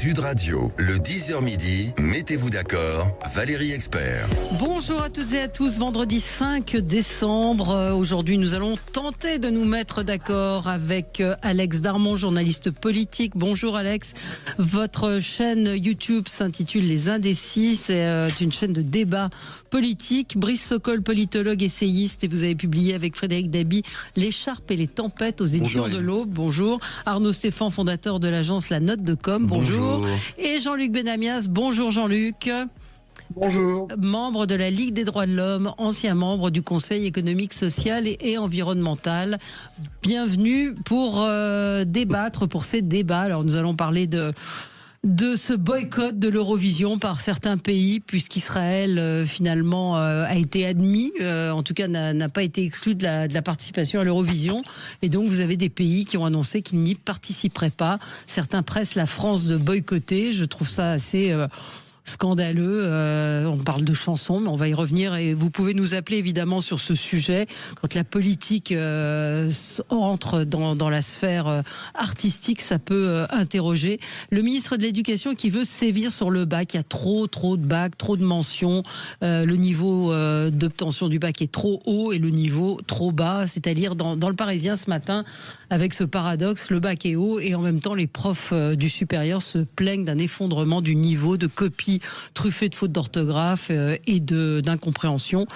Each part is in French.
Sud Radio, le 10h midi, mettez-vous d'accord, Valérie Expert. Bonjour à toutes et à tous, vendredi 5 décembre. Aujourd'hui, nous allons tenter de nous mettre d'accord avec Alex Darmon, journaliste politique. Bonjour Alex. Votre chaîne YouTube s'intitule Les Indécis. C'est une chaîne de débat politique. Brice Sokol, politologue, essayiste, et vous avez publié avec Frédéric Dabi L'écharpe et les tempêtes aux éditions de l'Aube. Bonjour. Arnaud Stéphane, fondateur de l'agence La Note de Com. Bonjour. Et Jean-Luc Benamias. Bonjour Jean-Luc. Bonjour. Membre de la Ligue des droits de l'homme, ancien membre du Conseil économique, social et environnemental. Bienvenue pour débattre, pour ces débats. Alors nous allons parler de ce boycott de l'Eurovision par certains pays, puisqu'Israël finalement a été admis, en tout cas n'a pas été exclu de la participation à l'Eurovision. Et donc vous avez des pays qui ont annoncé qu'ils n'y participeraient pas. Certains pressent la France de boycotter. Je trouve ça assez scandaleux. On parle de chansons, mais on va y revenir. Et vous pouvez nous appeler évidemment sur ce sujet. Quand la politique entre dans la sphère artistique, ça peut interroger. Le ministre de l'Éducation qui veut sévir sur le bac. Il y a trop de bacs, trop de mentions. Le niveau d'obtention du bac est trop haut et le niveau trop bas. C'est-à-dire dans le Parisien ce matin, avec ce paradoxe, le bac est haut et en même temps les profs du supérieur se plaignent d'un effondrement du niveau de copie truffé de fautes d'orthographe et d'incompréhension.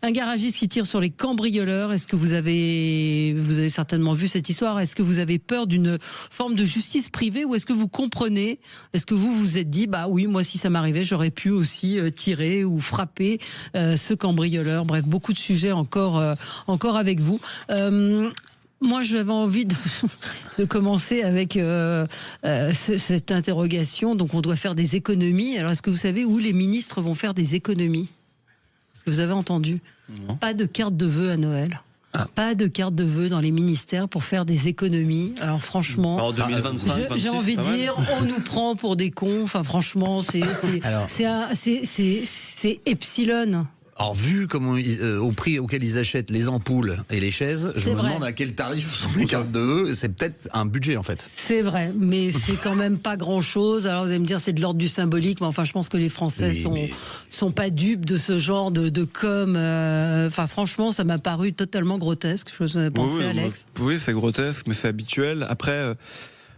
Un garagiste qui tire sur les cambrioleurs. Est-ce que vous avez certainement vu cette histoire? Est-ce que vous avez peur d'une forme de justice privée ou est-ce que vous comprenez? Est-ce que vous vous êtes dit, bah oui, moi si ça m'arrivait, j'aurais pu aussi tirer ou frapper ce cambrioleur? Bref, beaucoup de sujets encore avec vous. Moi, j'avais envie de commencer avec cette interrogation. Donc, on doit faire des économies. Alors, est-ce que vous savez où les ministres vont faire des économies? Est-ce que vous avez entendu? Non. Pas de carte de vœux à Noël. Pas de carte de vœux dans les ministères pour faire des économies. Alors franchement, en 2025, j'ai envie de dire, on nous prend pour des cons. Enfin franchement, c'est epsilon. Alors vu au prix auquel ils achètent les ampoules et les chaises, je me demande à quel tarif sont les cartes de vœux. C'est peut-être un budget en fait. C'est vrai, mais c'est quand même pas grand-chose. Alors vous allez me dire c'est de l'ordre du symbolique, mais enfin je pense que les Français sont pas dupes de ce genre de com. Enfin franchement, ça m'a paru totalement grotesque. Je vous en ai pensé, Alex. Oui, c'est grotesque, mais c'est habituel.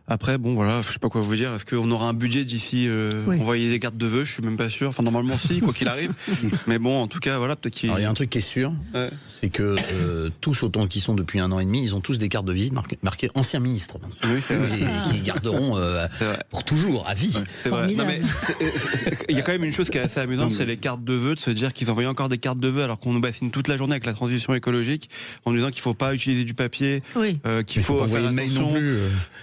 Après, bon, voilà, je sais pas quoi vous dire. Est-ce qu'on aura un budget d'ici envoyer des cartes de vœux? Je suis même pas sûr. Enfin, normalement, si, quoi qu'il arrive. Mais bon, en tout cas, voilà, peut-être qu'il. Alors, il y a un truc qui est sûr, c'est que tous, autant qu'ils sont depuis 1 an et demi, ils ont tous des cartes de visite marquées ancien ministre. Oui, c'est vrai. Et qui garderont pour toujours, à vie. Ouais, c'est vrai. Non, mais il y a quand même une chose qui est assez amusante, c'est les cartes de vœux, de se dire qu'ils envoyaient encore des cartes de vœux alors qu'on nous bassine toute la journée avec la transition écologique, en nous disant qu'il faut pas utiliser du papier, qu'il faut faire attention.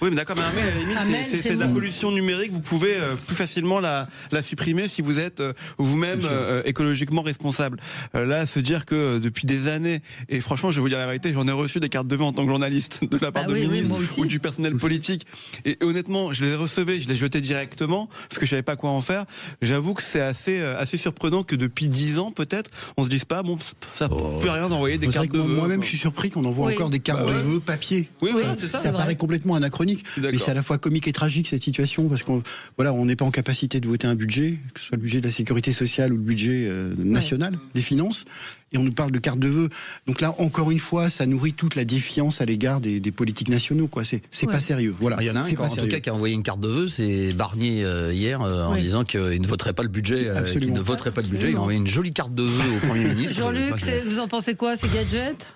Oui, mais d'accord, mais à la limite, c'est de la pollution numérique. Vous pouvez plus facilement la supprimer si vous êtes vous-même écologiquement responsable. Là, se dire que depuis des années, et franchement, je vais vous dire la vérité, j'en ai reçu des cartes de vœux en tant que journaliste de la part de ministres ou du personnel politique. Et honnêtement, je les recevais, je les jetais directement parce que je savais pas quoi en faire. J'avoue que c'est assez surprenant que depuis 10 ans, peut-être, on se dise pas, bon, ça peut rien d'envoyer des cartes de vœux. Moi-même, je suis surpris qu'on envoie encore des cartes de vœux papier. Oui, c'est ça. Ça paraît complètement anachronique. Mais c'est à la fois comique et tragique cette situation parce qu'on n'est pas en capacité de voter un budget, que ce soit le budget de la sécurité sociale ou le budget national des finances, et on nous parle de carte de vœux. Donc là, encore une fois, ça nourrit toute la défiance à l'égard des politiques nationaux, quoi. C'est pas sérieux. Voilà. Il y en a un en tout cas qui a envoyé une carte de vœux, c'est Barnier hier en disant qu'il ne voterait pas le budget. Il ne voterait pas le budget. Il a envoyé une jolie carte de vœux au Premier ministre. Jean-Luc, vous en pensez quoi, ces gadgets?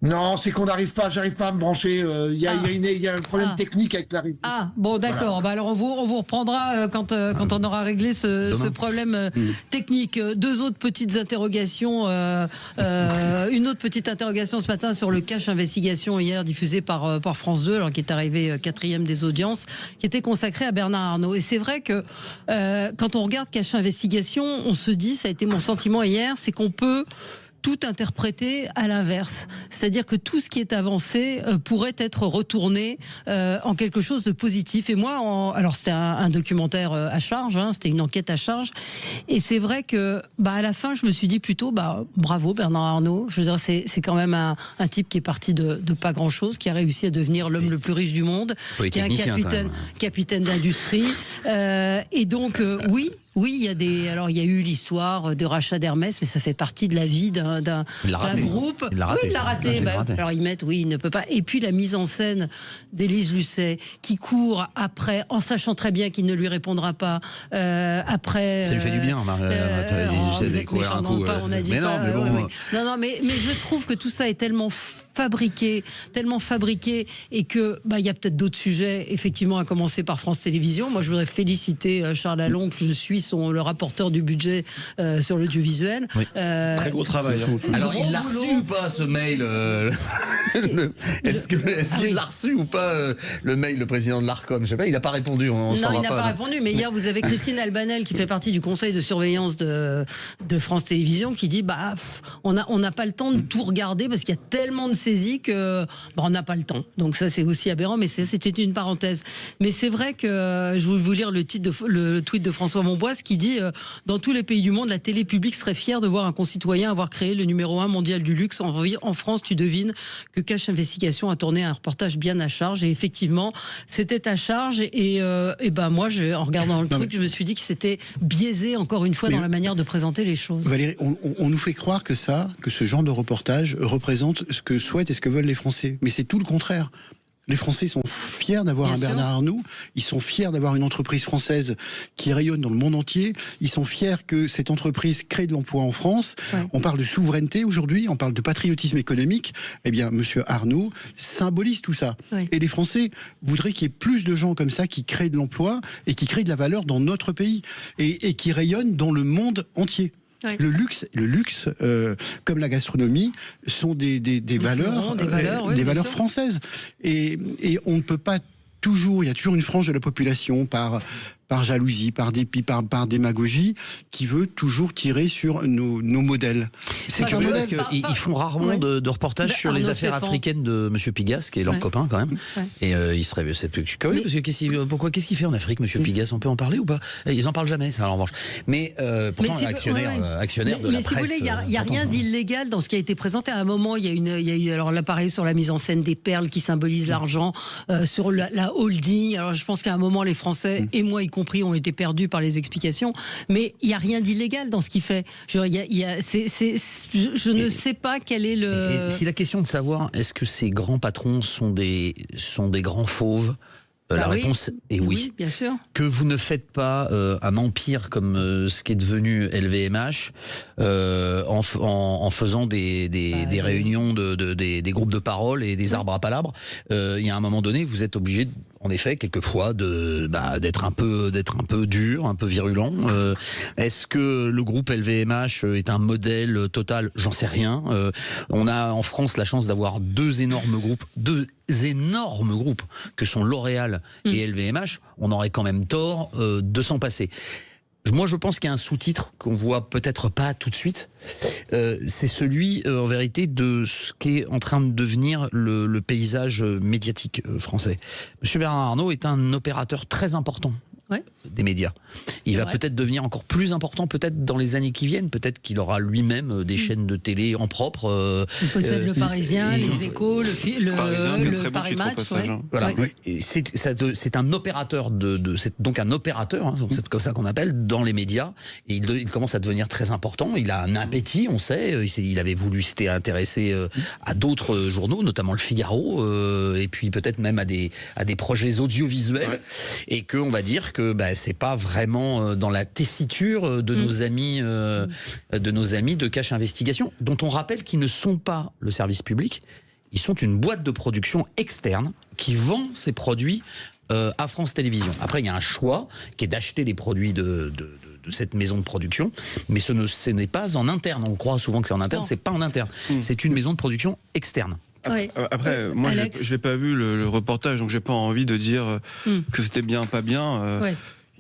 Non, c'est qu'on j'arrive pas à me brancher. Il y a un problème technique avec la régie. Ah, bon, d'accord. Voilà. Bah alors on vous reprendra quand on aura réglé ce problème technique. Deux autres petites interrogations. Une autre petite interrogation ce matin sur le Cache Investigation hier diffusé par France 2, alors qui est arrivé 4e des audiences, qui était consacré à Bernard Arnault. Et c'est vrai que quand on regarde Cache Investigation, on se dit, ça a été mon sentiment hier, c'est qu'on peut tout interpréter à l'inverse. C'est-à-dire que tout ce qui est avancé pourrait être retourné en quelque chose de positif. Et moi, alors c'était un documentaire à charge, hein, c'était une enquête à charge. Et c'est vrai que, à la fin, je me suis dit plutôt, bravo Bernard Arnault. Je veux dire, c'est quand même un type qui est parti de pas grand-chose, qui a réussi à devenir l'homme le plus riche du monde, qui est un capitaine d'industrie. Et donc, oui, il y a eu l'histoire de rachat d'Hermès, mais ça fait partie de la vie d'un groupe. Il l'a raté. Alors ils mettent, il ne peut pas. Et puis la mise en scène d'Élise Lucet, qui court après, en sachant très bien qu'il ne lui répondra pas. Après. Ça lui fait du bien, Élise Lucet, courir un coup. On a dit mais pas. Non, mais je trouve que tout ça est tellement fabriqué, et que il y a peut-être d'autres sujets, effectivement, à commencer par France Télévisions. Moi, je voudrais féliciter Charles Allon, que je suis le rapporteur du budget sur l'audiovisuel. Oui. Très gros travail. Alors, il l'a reçu ou pas, ce mail Est-ce qu'il l'a reçu ou pas, le mail, le président de l'Arcom? Je sais pas, il n'a pas répondu. Non, il n'a pas répondu, mais hier, vous avez Christine Albanel, qui fait partie du conseil de surveillance de France Télévisions, qui dit, on n'a pas le temps de tout regarder, parce qu'il y a tellement de saisies que on n'a pas le temps. Donc ça, c'est aussi aberrant, mais c'était une parenthèse. Mais c'est vrai que je vais vous lire le tweet de François Monboise, qui dit dans tous les pays du monde, la télé publique serait fière de voir un concitoyen avoir créé le numéro 1 mondial du luxe. En France, tu devines que Cache Investigation a tourné un reportage bien à charge. Et effectivement, c'était à charge. Et moi, en regardant le truc, je me suis dit que c'était biaisé, encore une fois, dans la manière de présenter les choses. Valérie, on nous fait croire que ce genre de reportage représente ce que souhaitent et ce que veulent les Français. Mais c'est tout le contraire. Les Français sont fiers d'avoir un Bernard Arnault, ils sont fiers d'avoir une entreprise française qui rayonne dans le monde entier, ils sont fiers que cette entreprise crée de l'emploi en France. Ouais. On parle de souveraineté aujourd'hui, on parle de patriotisme économique. Eh bien, monsieur Arnault symbolise tout ça. Ouais. Et les Français voudraient qu'il y ait plus de gens comme ça qui créent de l'emploi et qui créent de la valeur dans notre pays et qui rayonnent dans le monde entier. Ouais. Le luxe, comme la gastronomie, sont des valeurs françaises. Et on ne peut pas toujours, il y a toujours une frange de la population par jalousie, par dépit, par démagogie, qui veut toujours tirer sur nos modèles. C'est curieux parce qu'ils font rarement de reportages sur les affaires africaines de M. Pigas, qui est leur copain quand même. Ouais. Et il serait, c'est curieux, parce que qu'est-ce qu'il fait en Afrique, M. Pigas? On peut en parler ou pas? Ils n'en parlent jamais, ça, en revanche. Mais pourtant, actionnaire de la presse. Mais si vous voulez, il n'y a rien d'illégal dans ce qui a été présenté. À un moment, il y a eu alors l'appareil sur la mise en scène des perles qui symbolisent l'argent, sur la holding. Alors je pense qu'à un moment, les Français, et moi y compris, ont été perdus par les explications, mais il n'y a rien d'illégal dans ce qu'il fait. Je ne sais pas quel est le... Et si la question de savoir, est-ce que ces grands patrons sont des grands fauves? La réponse est oui. Bien sûr. Que vous ne faites pas un empire comme ce qui est devenu LVMH en faisant des réunions des groupes de parole et des arbres à palabres. Il y a un moment donné, vous êtes obligé, en effet, quelquefois, d'être un peu dur, un peu virulent. Est-ce que le groupe LVMH est un modèle total? J'en sais rien. On a en France la chance d'avoir deux énormes groupes que sont L'Oréal et LVMH. On aurait quand même tort de s'en passer. Moi, je pense qu'il y a un sous-titre qu'on voit peut-être pas tout de suite. C'est celui, en vérité, de ce qui est en train de devenir le paysage médiatique français. Monsieur Bernard Arnault est un opérateur très important des médias. Il va peut-être devenir encore plus important, peut-être dans les années qui viennent. Peut-être qu'il aura lui-même des chaînes de télé en propre. Il possède le Parisien, les Échos, le Paris Match. Voilà. C'est un opérateur c'est donc un opérateur, c'est comme ça qu'on appelle, dans les médias. Et il commence à devenir très important. Il a un appétit, on sait. Il s'était intéressé à d'autres journaux, notamment Le Figaro, et puis peut-être même à des projets audiovisuels. Ouais. Et qu'on va dire que c'est pas vraiment dans la tessiture de nos amis de Cache Investigation, dont on rappelle qu'ils ne sont pas le service public, ils sont une boîte de production externe qui vend ses produits à France Télévisions. Après, il y a un choix qui est d'acheter les produits de cette maison de production, mais ce n'est pas en interne. On croit souvent que c'est en interne, c'est pas en interne. C'est une maison de production externe. Après, moi, je l'ai pas vu le reportage, donc j'ai pas envie de dire que c'était bien, pas bien.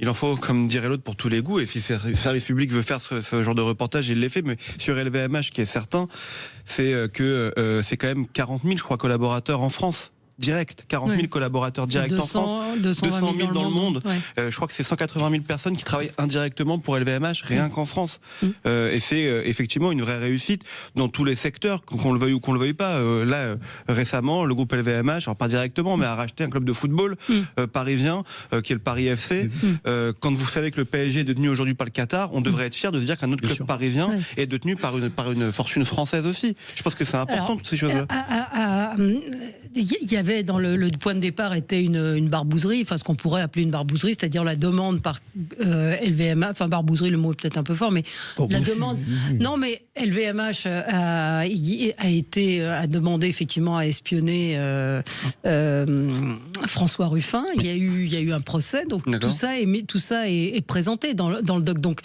Il en faut, comme dirait l'autre, pour tous les goûts. Et si le service public veut faire ce genre de reportage, il les fait. Mais sur LVMH, qui est certain, c'est que c'est quand même 40 000, je crois, collaborateurs en France. Direct, 40 000 collaborateurs directs en France, 200 000 dans le monde. Ouais. Je crois que c'est 180 000 personnes qui travaillent indirectement pour LVMH, rien qu'en France. Et c'est effectivement une vraie réussite dans tous les secteurs, qu'on le veuille ou qu'on le veuille pas. Récemment, le groupe LVMH, alors pas directement, mais a racheté un club de football parisien, qui est le Paris FC. Quand vous savez que le PSG est détenu aujourd'hui par le Qatar, on devrait être fier de se dire qu'un autre club parisien est détenu par une fortune française aussi. Je pense que c'est important, toutes ces choses-là. Il y avait dans le point de départ était une barbouzerie, enfin ce qu'on pourrait appeler une barbouzerie, c'est-à-dire la demande par LVMH, enfin barbouzerie, le mot est peut-être un peu fort, mais la demande. Non, mais LVMH a demandé effectivement à espionner François Ruffin. Il y a eu un procès, donc tout ça est présenté dans le doc. Donc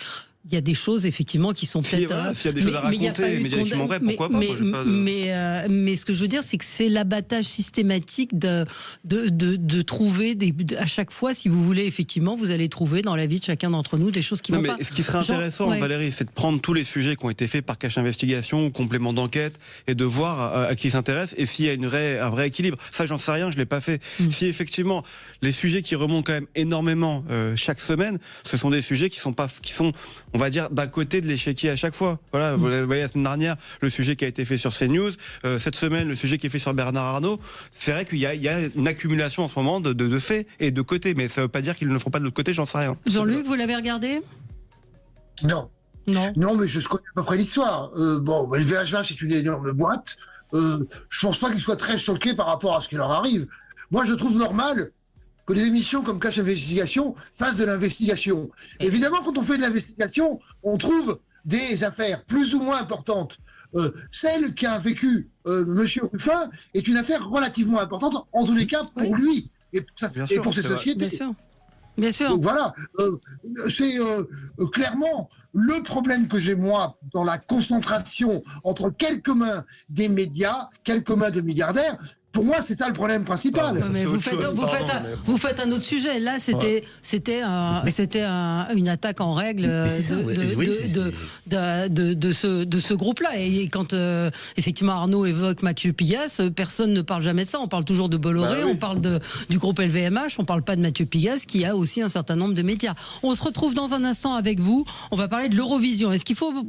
il y a des choses effectivement qui sont peut-être. S'il y a des choses à raconter, médiatiquement vrai, pourquoi pas? Mais ce que je veux dire, c'est que c'est l'abattage systématique de trouver à chaque fois, si vous voulez, effectivement, vous allez trouver dans la vie de chacun d'entre nous des choses qui vont pas. Ce qui serait intéressant, Valérie, c'est de prendre tous les sujets qui ont été faits par Cache Investigation ou complément d'enquête et de voir à qui s'intéresse et s'il y a un vrai équilibre. Ça, j'en sais rien, je l'ai pas fait. Si effectivement les sujets qui remontent quand même énormément chaque semaine, ce sont des sujets qui sont, on va dire, d'un côté de l'échiquier à chaque fois. Voilà, vous voyez la semaine dernière, le sujet qui a été fait sur CNews, cette semaine, le sujet qui est fait sur Bernard Arnault. C'est vrai qu'il y a une accumulation en ce moment de faits et de côtés, mais ça ne veut pas dire qu'ils ne le feront pas de l'autre côté, j'en sais rien. Jean-Luc, vous l'avez regardé ? Non. Non, mais je connais à peu près l'histoire. Le VHV, c'est une énorme boîte. Je pense pas qu'ils soient très choqués par rapport à ce qui leur arrive. Moi, je trouve normal que des émissions comme Cache Investigation fassent de l'investigation. Évidemment, quand on fait de l'investigation, on trouve des affaires plus ou moins importantes. Celle qu'a vécu Monsieur Ruffin est une affaire relativement importante, en tous les cas pour lui et pour ses sociétés. Bien sûr. Donc voilà, c'est clairement le problème que j'ai moi dans la concentration entre quelques mains des médias, quelques mains de milliardaires. Pour moi, c'est ça le problème principal. Mais vous faites un autre sujet. Là, c'était une attaque en règle de ce groupe-là. Et quand effectivement Arnaud évoque Mathieu Pigasse, personne ne parle jamais de ça. On parle toujours de Bolloré, on parle du groupe LVMH, on parle pas de Mathieu Pigasse qui a aussi un certain nombre de médias. On se retrouve dans un instant avec vous. On va parler de l'Eurovision. Est-ce qu'il faut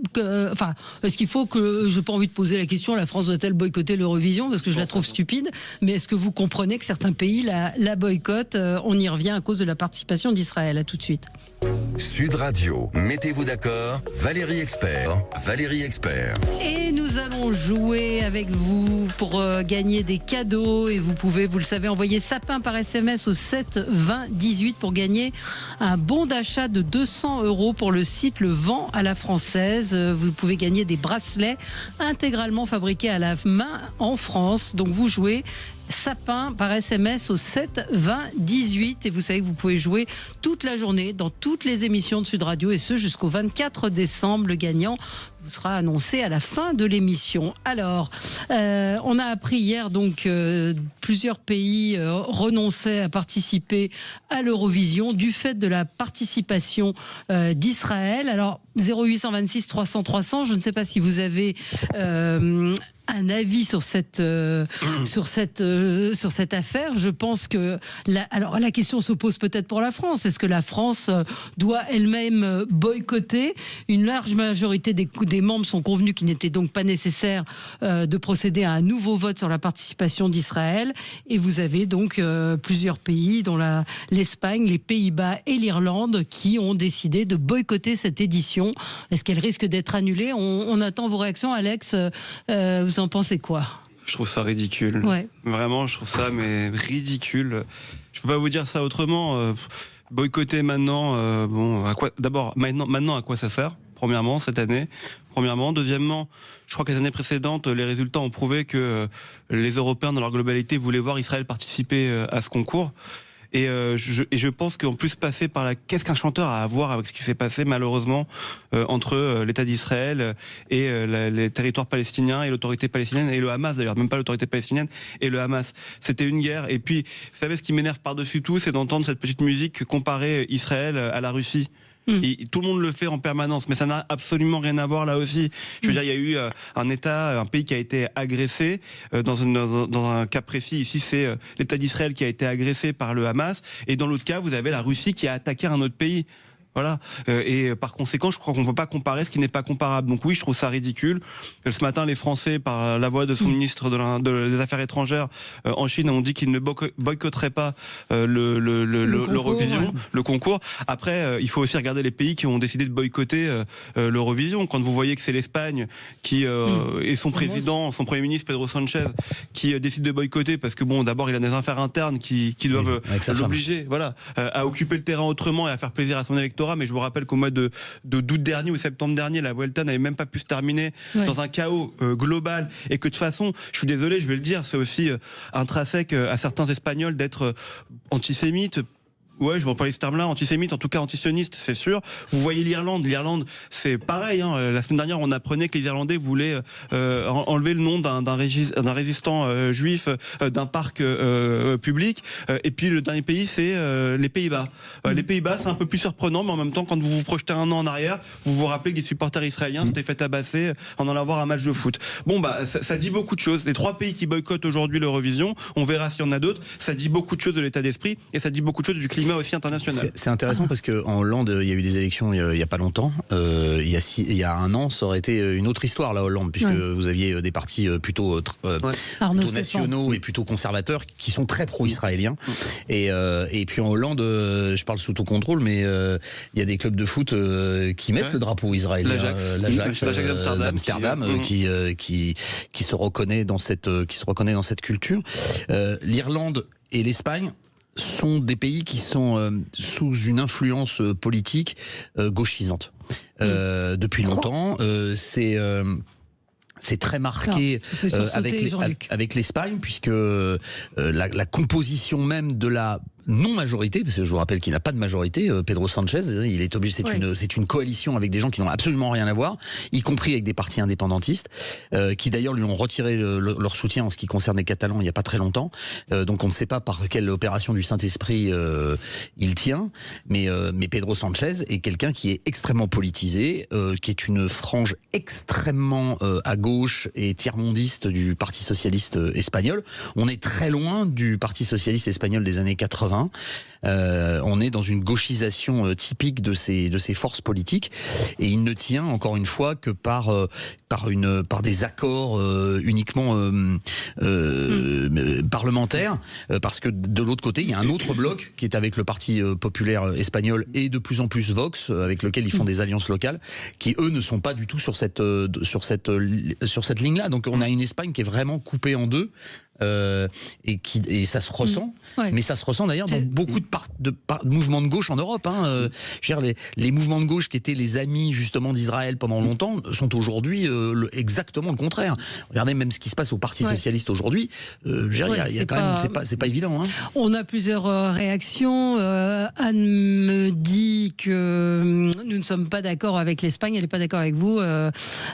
que, j'ai pas envie de poser la question, la France doit-elle boycotter l'Eurovision parce que je la trouve stupide. Mais est-ce que vous comprenez que certains pays la boycottent ? On y revient à cause de la participation d'Israël. À tout de suite. Sud Radio, mettez-vous d'accord, Valérie Expert. Et nous allons jouer avec vous pour gagner des cadeaux. Et vous pouvez, vous le savez, envoyer sapin par SMS au 7 20 18 pour gagner un bon d'achat de 200 € pour le site Le Vent à la Française. Vous pouvez gagner des bracelets intégralement fabriqués à la main en France. Donc vous jouez sapin par SMS au 7 20 18 et vous savez que vous pouvez jouer toute la journée dans toutes les émissions de Sud Radio et ce jusqu'au 24 décembre. Le gagnant vous sera annoncé à la fin de l'émission. Alors, on a appris hier donc plusieurs pays renonçaient à participer à l'Eurovision du fait de la participation d'Israël. Alors 0826 300 300, je ne sais pas si vous avez un avis sur cette affaire. Je pense que la question se pose peut-être pour la France. Est-ce que la France doit elle-même boycotter ? Une large majorité des membres sont convenus qu'il n'était donc pas nécessaire de procéder à un nouveau vote sur la participation d'Israël. Et vous avez donc plusieurs pays, dont l'Espagne, les Pays-Bas et l'Irlande, qui ont décidé de boycotter cette édition. Est-ce qu'elle risque d'être annulée ? On attend vos réactions, Alex. Vous en pensez quoi ? Je trouve ça ridicule. Ouais. Vraiment, je trouve ça ridicule. Je peux pas vous dire ça autrement. Boycotter maintenant, à quoi ? D'abord, maintenant, à quoi ça sert ? Premièrement, cette année. Deuxièmement, je crois que les années précédentes, les résultats ont prouvé que les Européens, dans leur globalité, voulaient voir Israël participer à ce concours. Et je pense qu'en plus passer par qu'est-ce qu'un chanteur a à voir avec ce qui s'est passé malheureusement entre l'État d'Israël et les territoires palestiniens et l'autorité palestinienne et le Hamas d'ailleurs, même pas l'autorité palestinienne et le Hamas. C'était une guerre. Et puis, vous savez, ce qui m'énerve par-dessus tout, c'est d'entendre cette petite musique comparer Israël à la Russie. Et tout le monde le fait en permanence, mais ça n'a absolument rien à voir là aussi. Je veux dire, il y a eu un pays qui a été agressé dans un cas précis. Ici, c'est l'État d'Israël qui a été agressé par le Hamas, et dans l'autre cas, vous avez la Russie qui a attaqué un autre pays. Voilà. Et par conséquent, je crois qu'on ne peut pas comparer ce qui n'est pas comparable. Donc oui, je trouve ça ridicule. Ce matin, les Français, par la voix de son ministre des Affaires étrangères en Chine, ont dit qu'ils ne boycotteraient pas l'Eurovision, le concours. Après, il faut aussi regarder les pays qui ont décidé de boycotter l'Eurovision. Quand vous voyez que c'est l'Espagne qui et son président, son Premier ministre Pedro Sánchez, qui décide de boycotter parce que bon, d'abord, il a des affaires internes qui doivent l'obliger, voilà, à occuper le terrain autrement et à faire plaisir à son électorat. Mais je vous rappelle qu'au mois d'août dernier ou septembre dernier, la Vuelta n'avait même pas pu se terminer dans un chaos global, et que de toute façon, je suis désolé, je vais le dire, c'est aussi intrinsèque à certains Espagnols d'être antisémites. Ouais, je vais parler de ce terme-là, antisémite, en tout cas antisioniste, c'est sûr. Vous voyez l'Irlande, c'est pareil. La semaine dernière, on apprenait que les Irlandais voulaient enlever le nom d'un résistant juif d'un parc public. Et puis le dernier pays, c'est les Pays-Bas. Les Pays-Bas, c'est un peu plus surprenant, mais en même temps, quand vous vous projetez un an en arrière, vous vous rappelez que des supporters israéliens s'étaient fait tabasser en allant voir un match de foot. Bon, ça dit beaucoup de choses. Les 3 pays qui boycottent aujourd'hui l'Eurovision, on verra s'il y en a d'autres. Ça dit beaucoup de choses de l'état d'esprit, et ça dit beaucoup de choses du climat aussi international. C'est intéressant parce qu'en Hollande, il y a eu des élections il y a pas longtemps. Il y a un an, ça aurait été une autre histoire, la Hollande, puisque vous aviez des partis plutôt nationaux et plutôt conservateurs qui sont très pro-israéliens. Et puis en Hollande, je parle sous tout contrôle, mais il y a des clubs de foot qui mettent le drapeau israélien. L'Ajax d'Amsterdam qui se reconnaît dans cette culture. L'Irlande et l'Espagne sont des pays qui sont sous une influence politique gauchisante. Depuis longtemps, c'est très marqué avec l'Espagne, puisque la composition même de la non-majorité, parce que je vous rappelle qu'il n'a pas de majorité, Pedro Sánchez, il est obligé, c'est une coalition avec des gens qui n'ont absolument rien à voir, y compris avec des partis indépendantistes, qui d'ailleurs lui ont retiré leur soutien en ce qui concerne les Catalans il n'y a pas très longtemps. Donc on ne sait pas par quelle opération du Saint-Esprit il tient, mais Pedro Sánchez est quelqu'un qui est extrêmement politisé, qui est une frange extrêmement à gauche et tiers-mondiste du Parti socialiste espagnol. On est très loin du Parti socialiste espagnol des années 80. On est dans une gauchisation typique de ces forces politiques, et il ne tient encore une fois que par des accords uniquement parlementaires, parce que de l'autre côté il y a un autre bloc qui est avec le Parti populaire espagnol et de plus en plus Vox, avec lequel ils font des alliances locales, qui eux ne sont pas du tout sur cette ligne-là. Donc on a une Espagne qui est vraiment coupée en deux. Et ça se ressent, mais ça se ressent d'ailleurs dans beaucoup de mouvements de gauche en Europe. Je veux dire, les mouvements de gauche qui étaient les amis justement d'Israël pendant longtemps sont aujourd'hui exactement le contraire. Regardez même ce qui se passe au Parti socialiste aujourd'hui. C'est pas évident. On a plusieurs réactions. Anne me dit que nous ne sommes pas d'accord avec l'Espagne, elle n'est pas d'accord avec vous.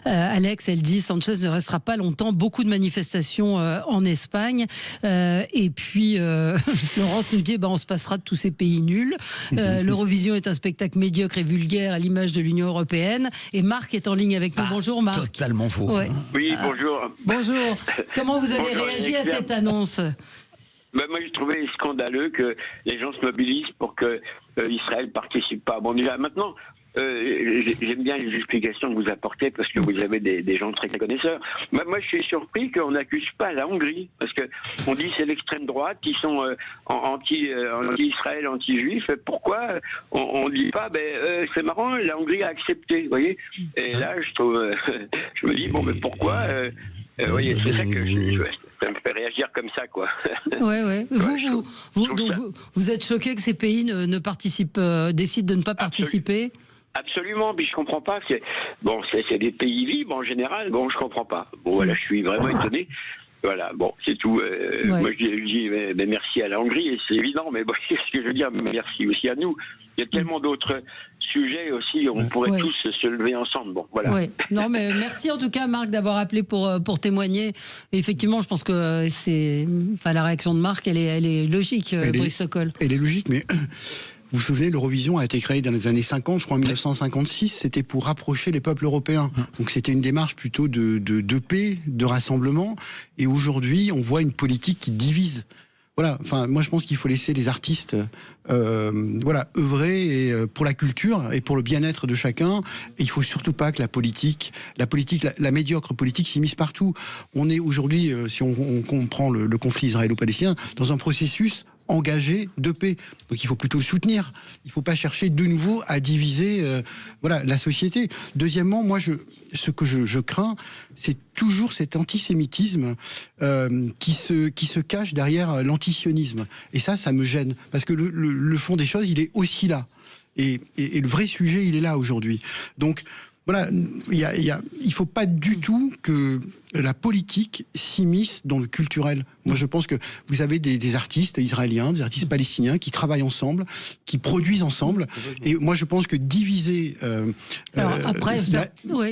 Alex, elle dit Sánchez ne restera pas longtemps. Beaucoup de manifestations en Espagne. Et puis Laurence nous dit on se passera de tous ces pays nuls. L'Eurovision est un spectacle médiocre et vulgaire à l'image de l'Union européenne. Et Marc est en ligne avec nous. Bonjour Marc. Totalement faux. Oui, bonjour. Bonjour. Comment vous avez réagi à cette annonce? Moi, je trouvais scandaleux que les gens se mobilisent pour que Israël participe pas. Bon, déjà, maintenant, j'aime bien les explications que vous apportez parce que vous avez des gens très connaisseurs. Moi, je suis surpris qu'on n'accuse pas la Hongrie, parce que on dit c'est l'extrême droite qui sont anti-Israël, anti-juif. Pourquoi on dit pas c'est marrant, la Hongrie a accepté, vous voyez? Et là, je me dis mais pourquoi vous voyez, c'est ça que ça me fait réagir comme ça, quoi. Ouais. Vous êtes choqué que ces pays ne participent, décident de ne pas participer? Absolument, puis je comprends pas. C'est des pays libres en général. Bon, je comprends pas. Bon, voilà, je suis vraiment étonné. Voilà, bon, c'est tout. Moi, je dis merci à la Hongrie, et c'est évident, mais bon, ce que je veux dire, merci aussi à nous. Il y a tellement d'autres sujets aussi, on pourrait tous se lever ensemble. Bon, voilà. Ouais. Non, mais merci en tout cas, Marc, d'avoir appelé pour témoigner. Et effectivement, je pense que la réaction de Marc, elle est logique, Brice Sokol. Elle est logique, mais... Vous vous souvenez, l'Eurovision a été créée dans les années 50, je crois en 1956, c'était pour rapprocher les peuples européens. Donc c'était une démarche plutôt de paix, de rassemblement. Et aujourd'hui, on voit une politique qui divise. Voilà, enfin, moi je pense qu'il faut laisser les artistes œuvrer pour la culture et pour le bien-être de chacun. Et il faut surtout pas que la médiocre politique s'immisce partout. On est aujourd'hui, si on comprend le conflit israélo-palestinien, dans un processus engagé de paix. Donc il faut plutôt le soutenir. Il ne faut pas chercher de nouveau à diviser la société. Deuxièmement, moi, ce que je crains, c'est toujours cet antisémitisme qui se cache derrière l'antisionisme. Et ça me gêne. Parce que le fond des choses, il est aussi là. Et le vrai sujet, il est là aujourd'hui. Donc, voilà, il ne faut pas du tout que la politique s'immisce dans le culturel. Moi, je pense que vous avez des artistes israéliens, des artistes palestiniens qui travaillent ensemble, qui produisent ensemble. Et moi, je pense que diviser... après,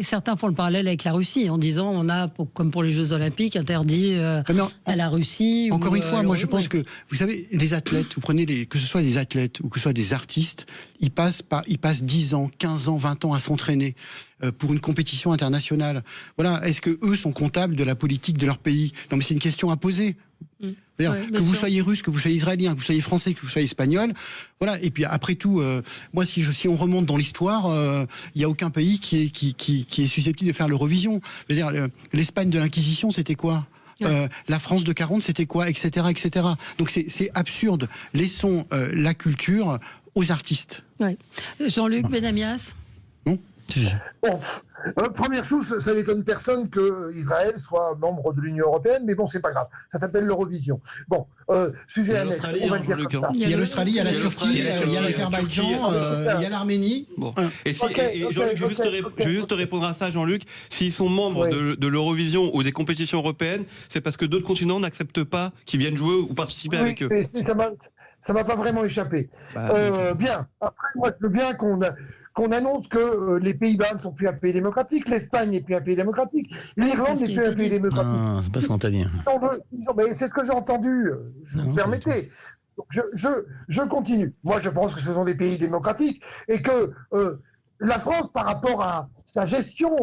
certains font le parallèle avec la Russie en disant on a, comme pour les Jeux Olympiques, interdit à la Russie... Encore une fois, moi, je pense que, vous savez, les athlètes, vous prenez que ce soit des athlètes ou que ce soit des artistes, ils passent 10 ans, 15 ans, 20 ans à s'entraîner pour une compétition internationale. Voilà, est-ce que eux sont comptables de la politique de leur pays? Non, mais c'est une question à poser. Que vous soyez russe, que vous soyez israélien, que vous soyez français, que vous soyez espagnol, voilà. Et puis après tout, moi, si on remonte dans l'histoire, il n'y a aucun pays qui est susceptible de faire l'Eurovision. Je veux dire, l'Espagne de l'Inquisition, c'était quoi? La France de 40, c'était quoi, etc., etc. Donc c'est absurde. Laissons la culture aux artistes. Ouais. Jean-Luc Benamias. Première chose, ça n'étonne personne que Israël soit membre de l'Union européenne, mais bon, c'est pas grave. Ça s'appelle l'Eurovision. Bon, sujet annexe, on va le dire comme ça. Il y a l'Australie, il y a la Turquie, il y a l'Azerbaïdjan, il y a l'Arménie. Bon. Et Jean-Luc, je vais juste te répondre à ça, Jean-Luc. S'ils sont membres de l'Eurovision ou des compétitions européennes, c'est parce que d'autres continents n'acceptent pas qu'ils viennent jouer ou participer avec eux. Ça m'a pas vraiment échappé. Bien. Après, moi, je veux bien qu'on annonce que les Pays-Bas ne sont plus un pays démocratique, l'Espagne n'est plus un pays démocratique, l'Irlande n'est plus un pays démocratique. C'est pas ce qu'on t'a dit. C'est ce que j'ai entendu, je vous permettez. Donc je continue. Moi, je pense que ce sont des pays démocratiques et que la France, par rapport à sa gestion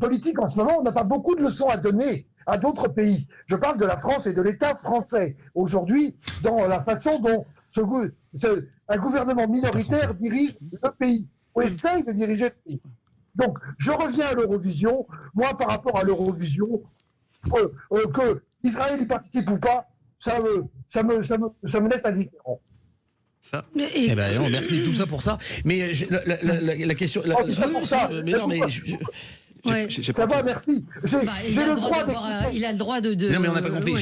politique en ce moment, on n'a pas beaucoup de leçons à donner à d'autres pays. Je parle de la France et de l'État français aujourd'hui, dans la façon dont un gouvernement minoritaire dirige le pays, ou essaye de diriger le pays. Donc, je reviens à l'Eurovision. Moi, par rapport à l'Eurovision, que Israël y participe ou pas, ça me laisse indifférent. Eh ben, merci tout ça pour ça. Mais la question... Mais non, mais... Ça va, merci. J'ai le droit il a le droit de... Non, mais on n'a pas compris. Je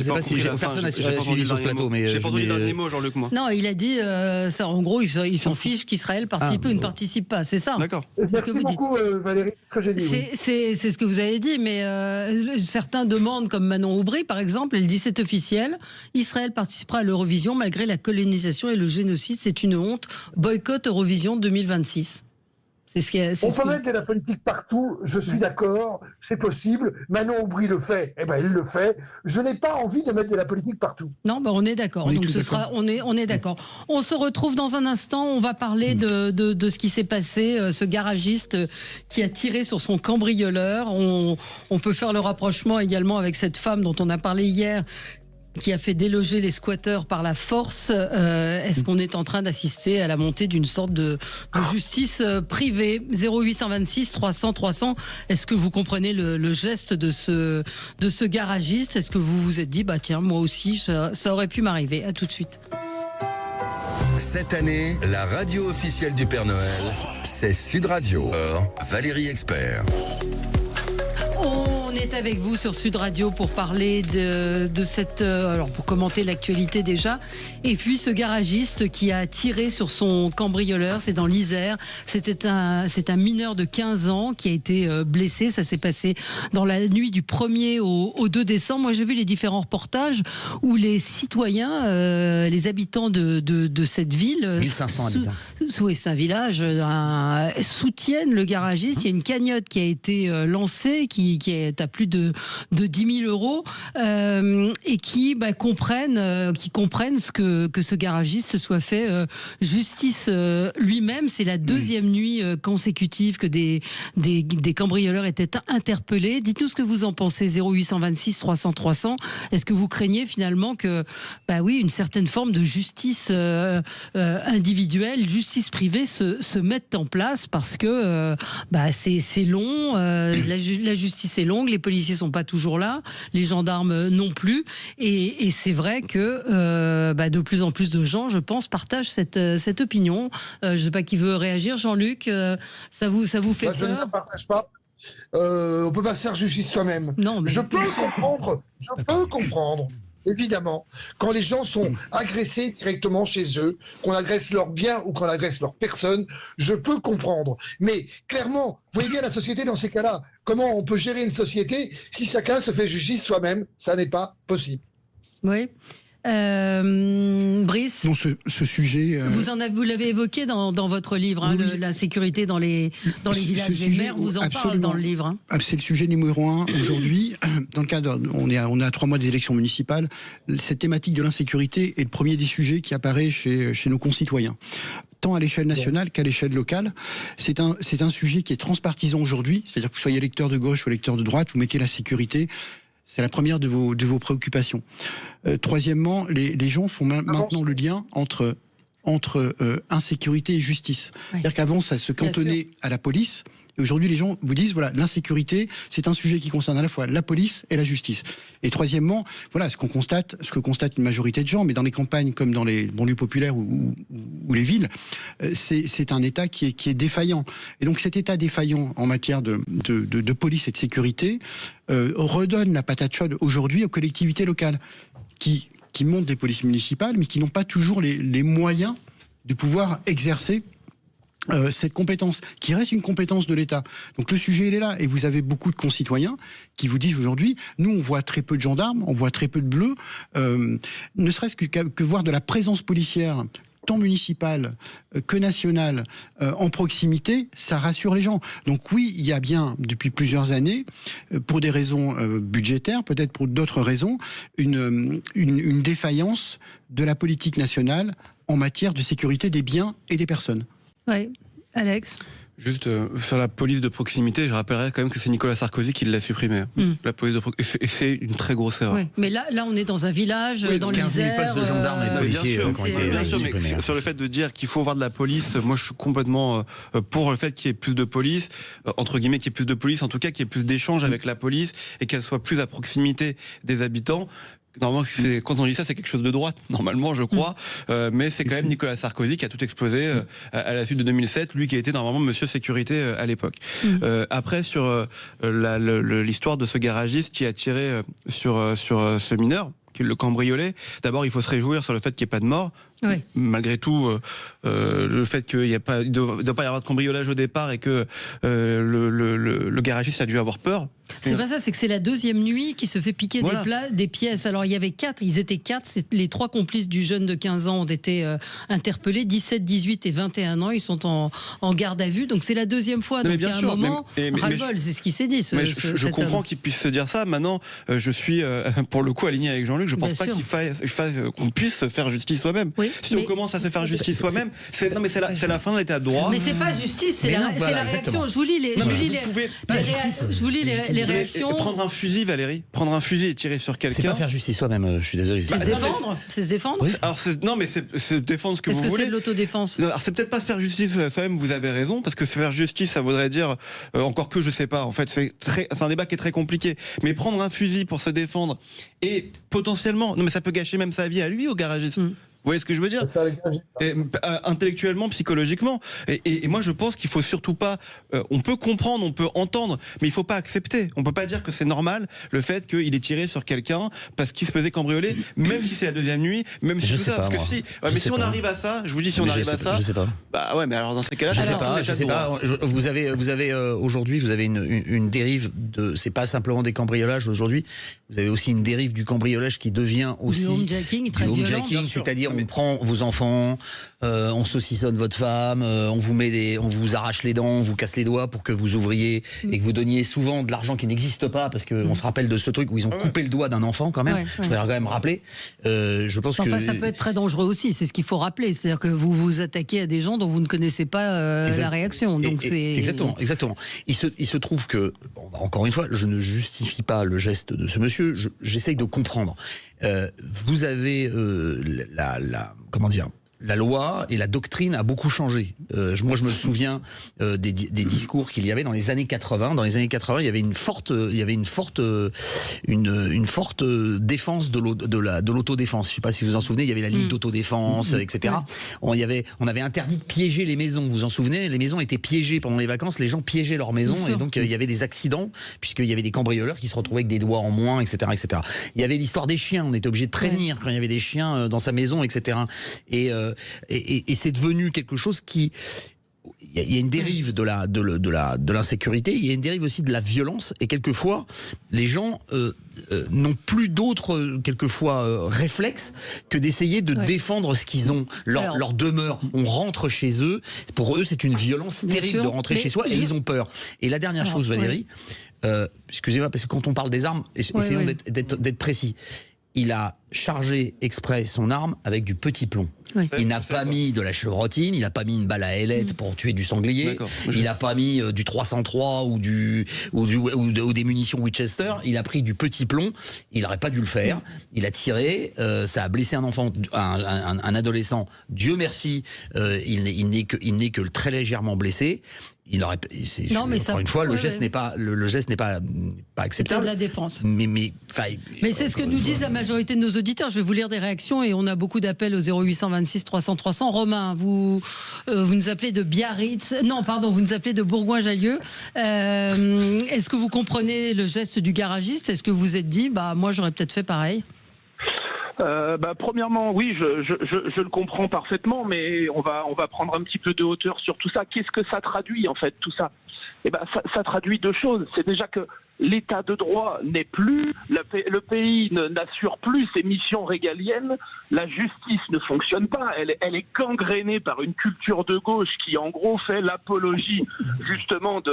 sais pas si personne n'a suivi sur ce plateau. J'ai pas entendu le dernier mot, Jean-Luc, moi. Non, il a dit, en gros, il s'en fiche qu'Israël participe ou ne participe pas. C'est ça. D'accord. Merci beaucoup, Valérie. C'est ce que j'ai dit. C'est ce que vous avez dit, mais certains demandent, comme Manon Aubry, par exemple, elle dit c'est officiel. Israël participera à l'Eurovision malgré la colonisation et le génocide. C'est une honte. Boycott Eurovision 2026. On peut mettre de la politique partout, je suis d'accord, c'est possible. Manon Aubry le fait, eh ben il le fait. Je n'ai pas envie de mettre de la politique partout. Non, on est d'accord. Donc on est d'accord. On se retrouve dans un instant. On va parler de ce qui s'est passé, ce garagiste qui a tiré sur son cambrioleur. On peut faire le rapprochement également avec cette femme dont on a parlé hier, qui a fait déloger les squatteurs par la force. Est-ce qu'on est en train d'assister à la montée d'une sorte de justice privée? 0826 300 300. Est-ce que vous comprenez le geste de ce garagiste? Est-ce que vous vous êtes dit, bah tiens, moi aussi, ça aurait pu m'arriver? À tout de suite. Cette année, la radio officielle du Père Noël, c'est Sud Radio. Valérie Expert. On est avec vous sur Sud Radio pour parler de cette... alors pour commenter l'actualité déjà. Et puis ce garagiste qui a tiré sur son cambrioleur, c'est dans l'Isère. C'est un mineur de 15 ans qui a été blessé. Ça s'est passé dans la nuit du 1er au 2 décembre. Moi j'ai vu les différents reportages où les citoyens, les habitants de cette ville... 1500 habitants. Oui, c'est un village, soutiennent le garagiste. Il y a une cagnotte qui a été lancée, qui est à plus de 10 000 euros, et qui comprennent que ce garagiste soit fait justice lui-même. C'est la deuxième nuit consécutive que des cambrioleurs étaient interpellés. Dites-nous ce que vous en pensez, 0826 300 300. Est-ce que vous craignez finalement que, une certaine forme de justice individuelle, justice privée se mette en place parce que c'est long, la justice est longue, les policiers sont pas toujours là, les gendarmes non plus, et c'est vrai que de plus en plus de gens, je pense, partagent cette opinion. Je sais pas qui veut réagir, Jean-Luc, ça vous fait peur? Je ne la partage pas. On peut pas se faire justice soi-même. Non, mais... Je peux comprendre. Évidemment, quand les gens sont agressés directement chez eux, qu'on agresse leurs biens ou qu'on agresse leur personne, je peux comprendre. Mais clairement, vous voyez bien la société dans ces cas-là. Comment on peut gérer une société si chacun se fait justice soi-même? Ça n'est pas possible. Oui. Brice, non, ce sujet... Vous l'avez évoqué dans votre livre, oui. La sécurité dans les villages des maires, vous en parlez dans le livre. C'est le sujet numéro 1 aujourd'hui. Dans le cadre, on est à 3 mois des élections municipales. Cette thématique de l'insécurité est le premier des sujets qui apparaît chez nos concitoyens. Tant à l'échelle nationale qu'à l'échelle locale. C'est un sujet qui est transpartisan aujourd'hui. C'est-à-dire que vous soyez électeur de gauche ou électeur de droite, vous mettez la sécurité. C'est la première de vos préoccupations. Troisièmement, les gens font maintenant le lien entre insécurité et justice. Oui. C'est-à-dire qu'avant, ça se cantonnait à la police. Et aujourd'hui, les gens vous disent, voilà, l'insécurité, c'est un sujet qui concerne à la fois la police et la justice. Et troisièmement, voilà, ce que constate une majorité de gens, mais dans les campagnes comme dans les banlieues populaires ou les villes, c'est un État qui est défaillant. Et donc cet État défaillant en matière de police et de sécurité redonne la patate chaude aujourd'hui aux collectivités locales qui montent des polices municipales, mais qui n'ont pas toujours les moyens de pouvoir exercer cette compétence, qui reste une compétence de l'État. Donc le sujet, il est là. Et vous avez beaucoup de concitoyens qui vous disent aujourd'hui, nous, on voit très peu de gendarmes, on voit très peu de bleus, ne serait-ce que voir de la présence policière, tant municipale que nationale, en proximité, ça rassure les gens. Donc oui, il y a bien, depuis plusieurs années, pour des raisons budgétaires, peut-être pour d'autres raisons, une défaillance de la politique nationale en matière de sécurité des biens et des personnes. Oui, Alex. Juste sur la police de proximité, je rappellerai quand même que c'est Nicolas Sarkozy qui l'a supprimée. La police de proximité, et c'est une très grosse erreur. Oui, mais là, on est dans un village, dans l'Isère. 15 000 postes de gendarmes et de policiers qui ont été supprimés. Sur le fait de dire qu'il faut avoir de la police, moi je suis complètement pour le fait qu'il y ait plus de police, entre guillemets qu'il y ait plus de police, en tout cas qu'il y ait plus d'échanges avec la police et qu'elle soit plus à proximité des habitants. Normalement, quand on dit ça, c'est quelque chose de droite, normalement, je crois. Mais c'est quand même Nicolas Sarkozy qui a tout explosé à la suite de 2007, lui qui a été normalement Monsieur Sécurité à l'époque. Après, sur l'histoire de ce garagiste qui a tiré sur ce mineur, qui le cambriolait, d'abord, il faut se réjouir sur le fait qu'il n'y ait pas de mort. Oui. Malgré tout, le fait qu'il ne doit pas y avoir de cambriolage au départ et que le garagiste a dû avoir peur. C'est pas ça, c'est que c'est la deuxième nuit qui se fait piquer des pièces. Alors il y avait 4, ils étaient 4, les 3 complices du jeune de 15 ans ont été interpellés, 17, 18 et 21 ans, ils sont en garde à vue, donc c'est la deuxième fois. Donc il y a un moment, ras-le-bol, c'est ce qui s'est dit. Je comprends qu'il puisse se dire ça, maintenant je suis pour le coup aligné avec Jean-Luc, je pense pas qu'il faille qu'on puisse se faire justice soi-même. Oui, si on commence à se faire justice soi-même, c'est la fin de l'état de droit. Mais c'est pas justice, c'est la réaction. Je vous lis les réactions. Prendre un fusil, Valérie, prendre un fusil et tirer sur quelqu'un. C'est pas faire justice soi-même, je suis désolé. C'est se défendre. Oui. Alors non, mais c'est se défendre ce que vous voulez. Est-ce que c'est de l'autodéfense? Alors c'est peut-être pas se faire justice soi-même, vous avez raison, parce que se faire justice, ça voudrait dire, encore que je sais pas, en fait, c'est un débat qui est très compliqué. Mais prendre un fusil pour se défendre et potentiellement, non mais ça peut gâcher même sa vie à lui, au garagiste. Vous voyez ce que je veux dire? Intellectuellement, psychologiquement. Et moi, je pense qu'il faut surtout pas... on peut comprendre, on peut entendre, mais il faut pas accepter. On peut pas dire que c'est normal le fait qu'il ait tiré sur quelqu'un parce qu'il se faisait cambrioler, même si c'est la deuxième nuit, même si tout ça. Parce que si... mais si on arrive à ça, je vous dis, si on arrive à ça... Je sais pas. Bah ouais, mais alors dans ces cas-là... Je sais pas. Vous avez aujourd'hui, vous avez une dérive de... C'est pas simplement des cambriolages aujourd'hui. Vous avez aussi une dérive du cambriolage qui devient aussi... Du homejacking, très violent. C'est-à-dire on prend vos enfants, on saucissonne votre femme, on vous arrache les dents, on vous casse les doigts pour que vous ouvriez et que vous donniez souvent de l'argent qui n'existe pas, parce qu'on se rappelle de ce truc où ils ont coupé le doigt d'un enfant quand même. Je voudrais quand même rappeler. Je pense que ça peut être très dangereux aussi, c'est ce qu'il faut rappeler. C'est-à-dire que vous vous attaquez à des gens dont vous ne connaissez pas la réaction. Donc exactement. Il se trouve que, encore une fois, je ne justifie pas le geste de ce monsieur, j'essaye de comprendre. Vous avez la loi et la doctrine a beaucoup changé. Moi, je me souviens des discours qu'il y avait dans les années 80. Dans les années 80, il y avait une forte défense de l'autodéfense. Je ne sais pas si vous vous en souvenez. Il y avait la Ligue d'autodéfense, etc. On avait interdit de piéger les maisons. Vous vous en souvenez? Les maisons étaient piégées pendant les vacances. Les gens piégeaient leurs maisons et donc il y avait des accidents puisqu'il y avait des cambrioleurs qui se retrouvaient avec des doigts en moins, etc., etc. Il y avait l'histoire des chiens. On était obligé de prévenir quand il y avait des chiens dans sa maison, etc. Et c'est devenu quelque chose qui... Il y a une dérive de l'insécurité, il y a une dérive aussi de la violence, et quelquefois, les gens n'ont plus d'autres, réflexes que d'essayer de défendre ce qu'ils ont, leur demeure. On rentre chez eux, pour eux c'est une violence terrible de rentrer chez soi, et ils ont peur. Et la dernière chose, Valérie, excusez-moi, parce que quand on parle des armes, essayons d'être précis. Il a chargé exprès son arme avec du petit plomb. Il n'a pas mis de la chevrotine, il n'a pas mis une balle à ailette pour tuer du sanglier, il n'a pas mis du 303 ou des munitions Winchester, il a pris du petit plomb, il n'aurait pas dû le faire, il a tiré, ça a blessé un enfant, un adolescent, Dieu merci, il n'est que très légèrement blessé. Il aurait, encore une fois, le geste n'est pas acceptable. C'est de la défense. Mais c'est ce que nous disent la majorité de nos auditeurs. Je vais vous lire des réactions et on a beaucoup d'appels au 0826 300 300. Romain, vous nous appelez de Biarritz. Non, pardon, vous nous appelez de Bourgoin-Jallieu. Est-ce que vous comprenez le geste du garagiste? Est-ce que vous vous êtes dit, moi j'aurais peut-être fait pareil? Premièrement, oui, je le comprends parfaitement, mais on va prendre un petit peu de hauteur sur tout ça. Qu'est-ce que ça traduit en fait, tout ça? Ça traduit deux choses. C'est déjà que l'état de droit n'est plus, le pays n'assure plus ses missions régaliennes, la justice ne fonctionne pas, elle est gangrénée par une culture de gauche qui en gros fait l'apologie justement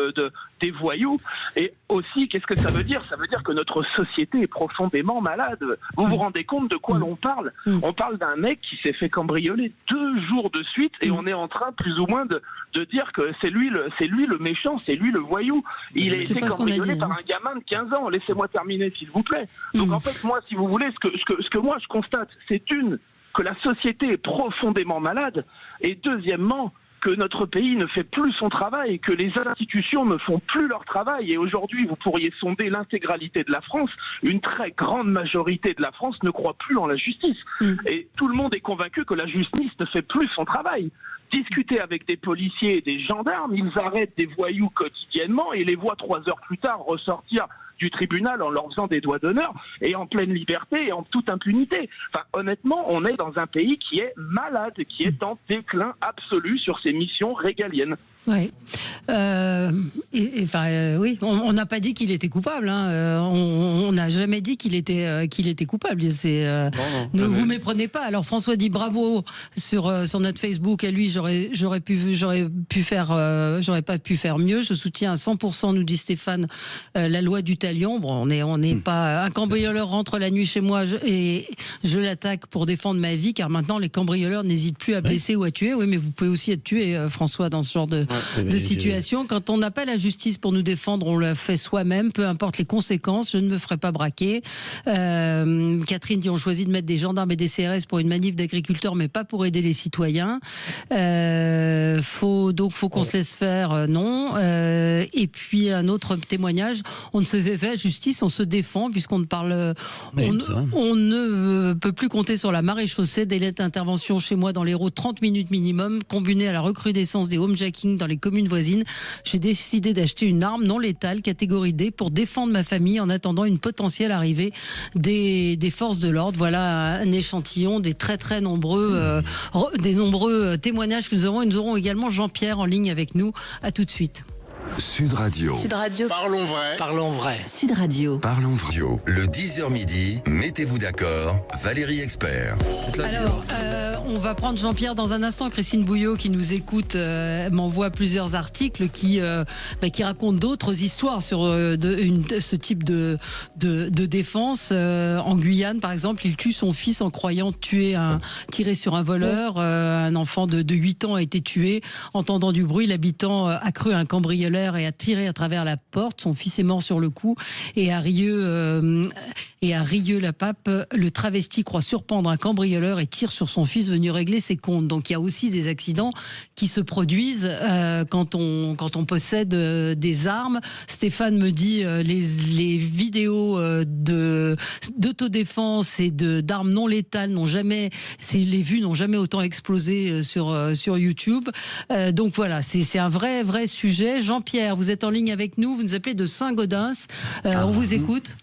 des voyous. Et aussi, qu'est-ce que ça veut dire? Ça veut dire que notre société est profondément malade. Vous vous rendez compte de quoi l'on parle? On parle d'un mec qui s'est fait cambrioler 2 jours de suite et on est en train plus ou moins de dire que c'est lui le méchant, c'est lui le voyou. Il a été cambriolé par un gamin de 15 ans. Laissez-moi terminer, s'il vous plaît. Donc en fait, moi, si vous voulez, ce que moi je constate, c'est que la société est profondément malade, et deuxièmement, que notre pays ne fait plus son travail, que les institutions ne font plus leur travail. Et aujourd'hui, vous pourriez sonder l'intégralité de la France. Une très grande majorité de la France ne croit plus en la justice. Et tout le monde est convaincu que la justice ne fait plus son travail. Discuter avec des policiers et des gendarmes, ils arrêtent des voyous quotidiennement et les voient 3 heures plus tard ressortir du tribunal en leur faisant des doigts d'honneur et en pleine liberté et en toute impunité. Enfin, honnêtement, on est dans un pays qui est malade, qui est en déclin absolu sur ses missions régaliennes. Oui. Oui, on n'a pas dit qu'il était coupable. On n'a jamais dit qu'il était coupable. Ne vous méprenez pas. Alors François dit bravo sur notre Facebook. Et lui, j'aurais pas pu faire mieux. Je soutiens à 100%, nous dit Stéphane, la loi du talion. Bon, on n'est pas un cambrioleur rentre la nuit chez moi et je l'attaque pour défendre ma vie, car maintenant les cambrioleurs n'hésitent plus à blesser ou à tuer. Oui, mais vous pouvez aussi être tué, François, dans ce genre de situation. Quand on n'a pas la justice pour nous défendre, on le fait soi-même, peu importe les conséquences. Je ne me ferai pas braquer. Catherine dit, on choisit de mettre des gendarmes et des CRS pour une manif d'agriculteurs, mais pas pour aider les citoyens. Faut qu'on se laisse faire, non. Et puis un autre témoignage, on ne se fait fait la justice, on se défend puisqu'on ne parle, on ne peut plus compter sur la maréchaussée. Délai d'intervention chez moi dans l'Hérault, 30 minutes minimum, combiné à la recrudescence des homejacking dans les communes voisines. J'ai décidé d'acheter une arme non létale, catégorie D, pour défendre ma famille en attendant une potentielle arrivée des forces de l'ordre. Voilà un échantillon des très nombreux témoignages que nous avons. Et nous aurons également Jean-Pierre en ligne avec nous. À tout de suite. Sud Radio. Sud Radio. Parlons vrai. Parlons vrai. Sud Radio. Parlons vrai. Le 10h midi, mettez-vous d'accord, Valérie Expert. Alors, on va prendre Jean-Pierre dans un instant. Christine Bouillot, qui nous écoute, m'envoie plusieurs articles qui racontent d'autres histoires sur ce type de défense. En Guyane, par exemple, il tue son fils en croyant tirer sur un voleur. Un enfant de 8 ans a été tué. Entendant du bruit, l'habitant a cru à un cambrioleur et a tiré à travers la porte. Son fils est mort sur le coup. Et à Rieux-la-Pape, le travesti croit surprendre un cambrioleur et tire sur son fils venu régler ses comptes. Donc il y a aussi des accidents qui se produisent quand on possède des armes. Stéphane me dit les vidéos d'autodéfense et d'armes non létales les vues n'ont jamais autant explosé sur YouTube. Donc voilà, c'est un vrai sujet. Jean-Pierre, vous êtes en ligne avec nous, vous nous appelez de Saint-Gaudens. On vous écoute.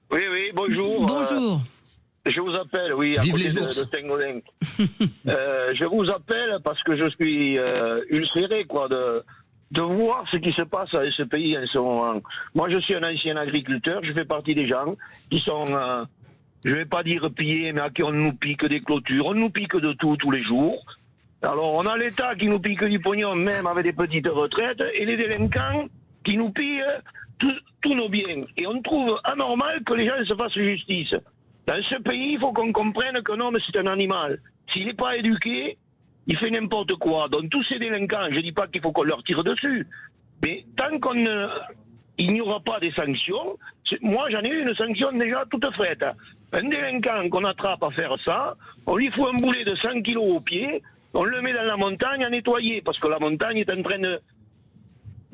Oui, bonjour. Bonjour. Je vous appelle, à Vive côté les de ours. Saint-Gaudens. Je vous appelle parce que je suis ulcéré, de voir ce qui se passe dans ce pays en ce moment. Moi, je suis un ancien agriculteur, je fais partie des gens qui sont, je ne vais pas dire pillés, mais à qui on nous pique des clôtures, on nous pique de tout tous les jours. Alors, on a l'État qui nous pique du pognon, même avec des petites retraites, et les délinquants qui nous pillent tous nos biens. Et on trouve anormal que les gens se fassent justice. Dans ce pays, il faut qu'on comprenne qu'un homme, c'est un animal. S'il n'est pas éduqué, il fait n'importe quoi. Donc, tous ces délinquants, je ne dis pas qu'il faut qu'on leur tire dessus, mais tant il n'y aura pas des sanctions, moi, j'en ai eu une sanction déjà toute faite. Un délinquant qu'on attrape à faire ça, on lui fout un boulet de 100 kilos au pied, on le met dans la montagne à nettoyer, parce que la montagne est en train de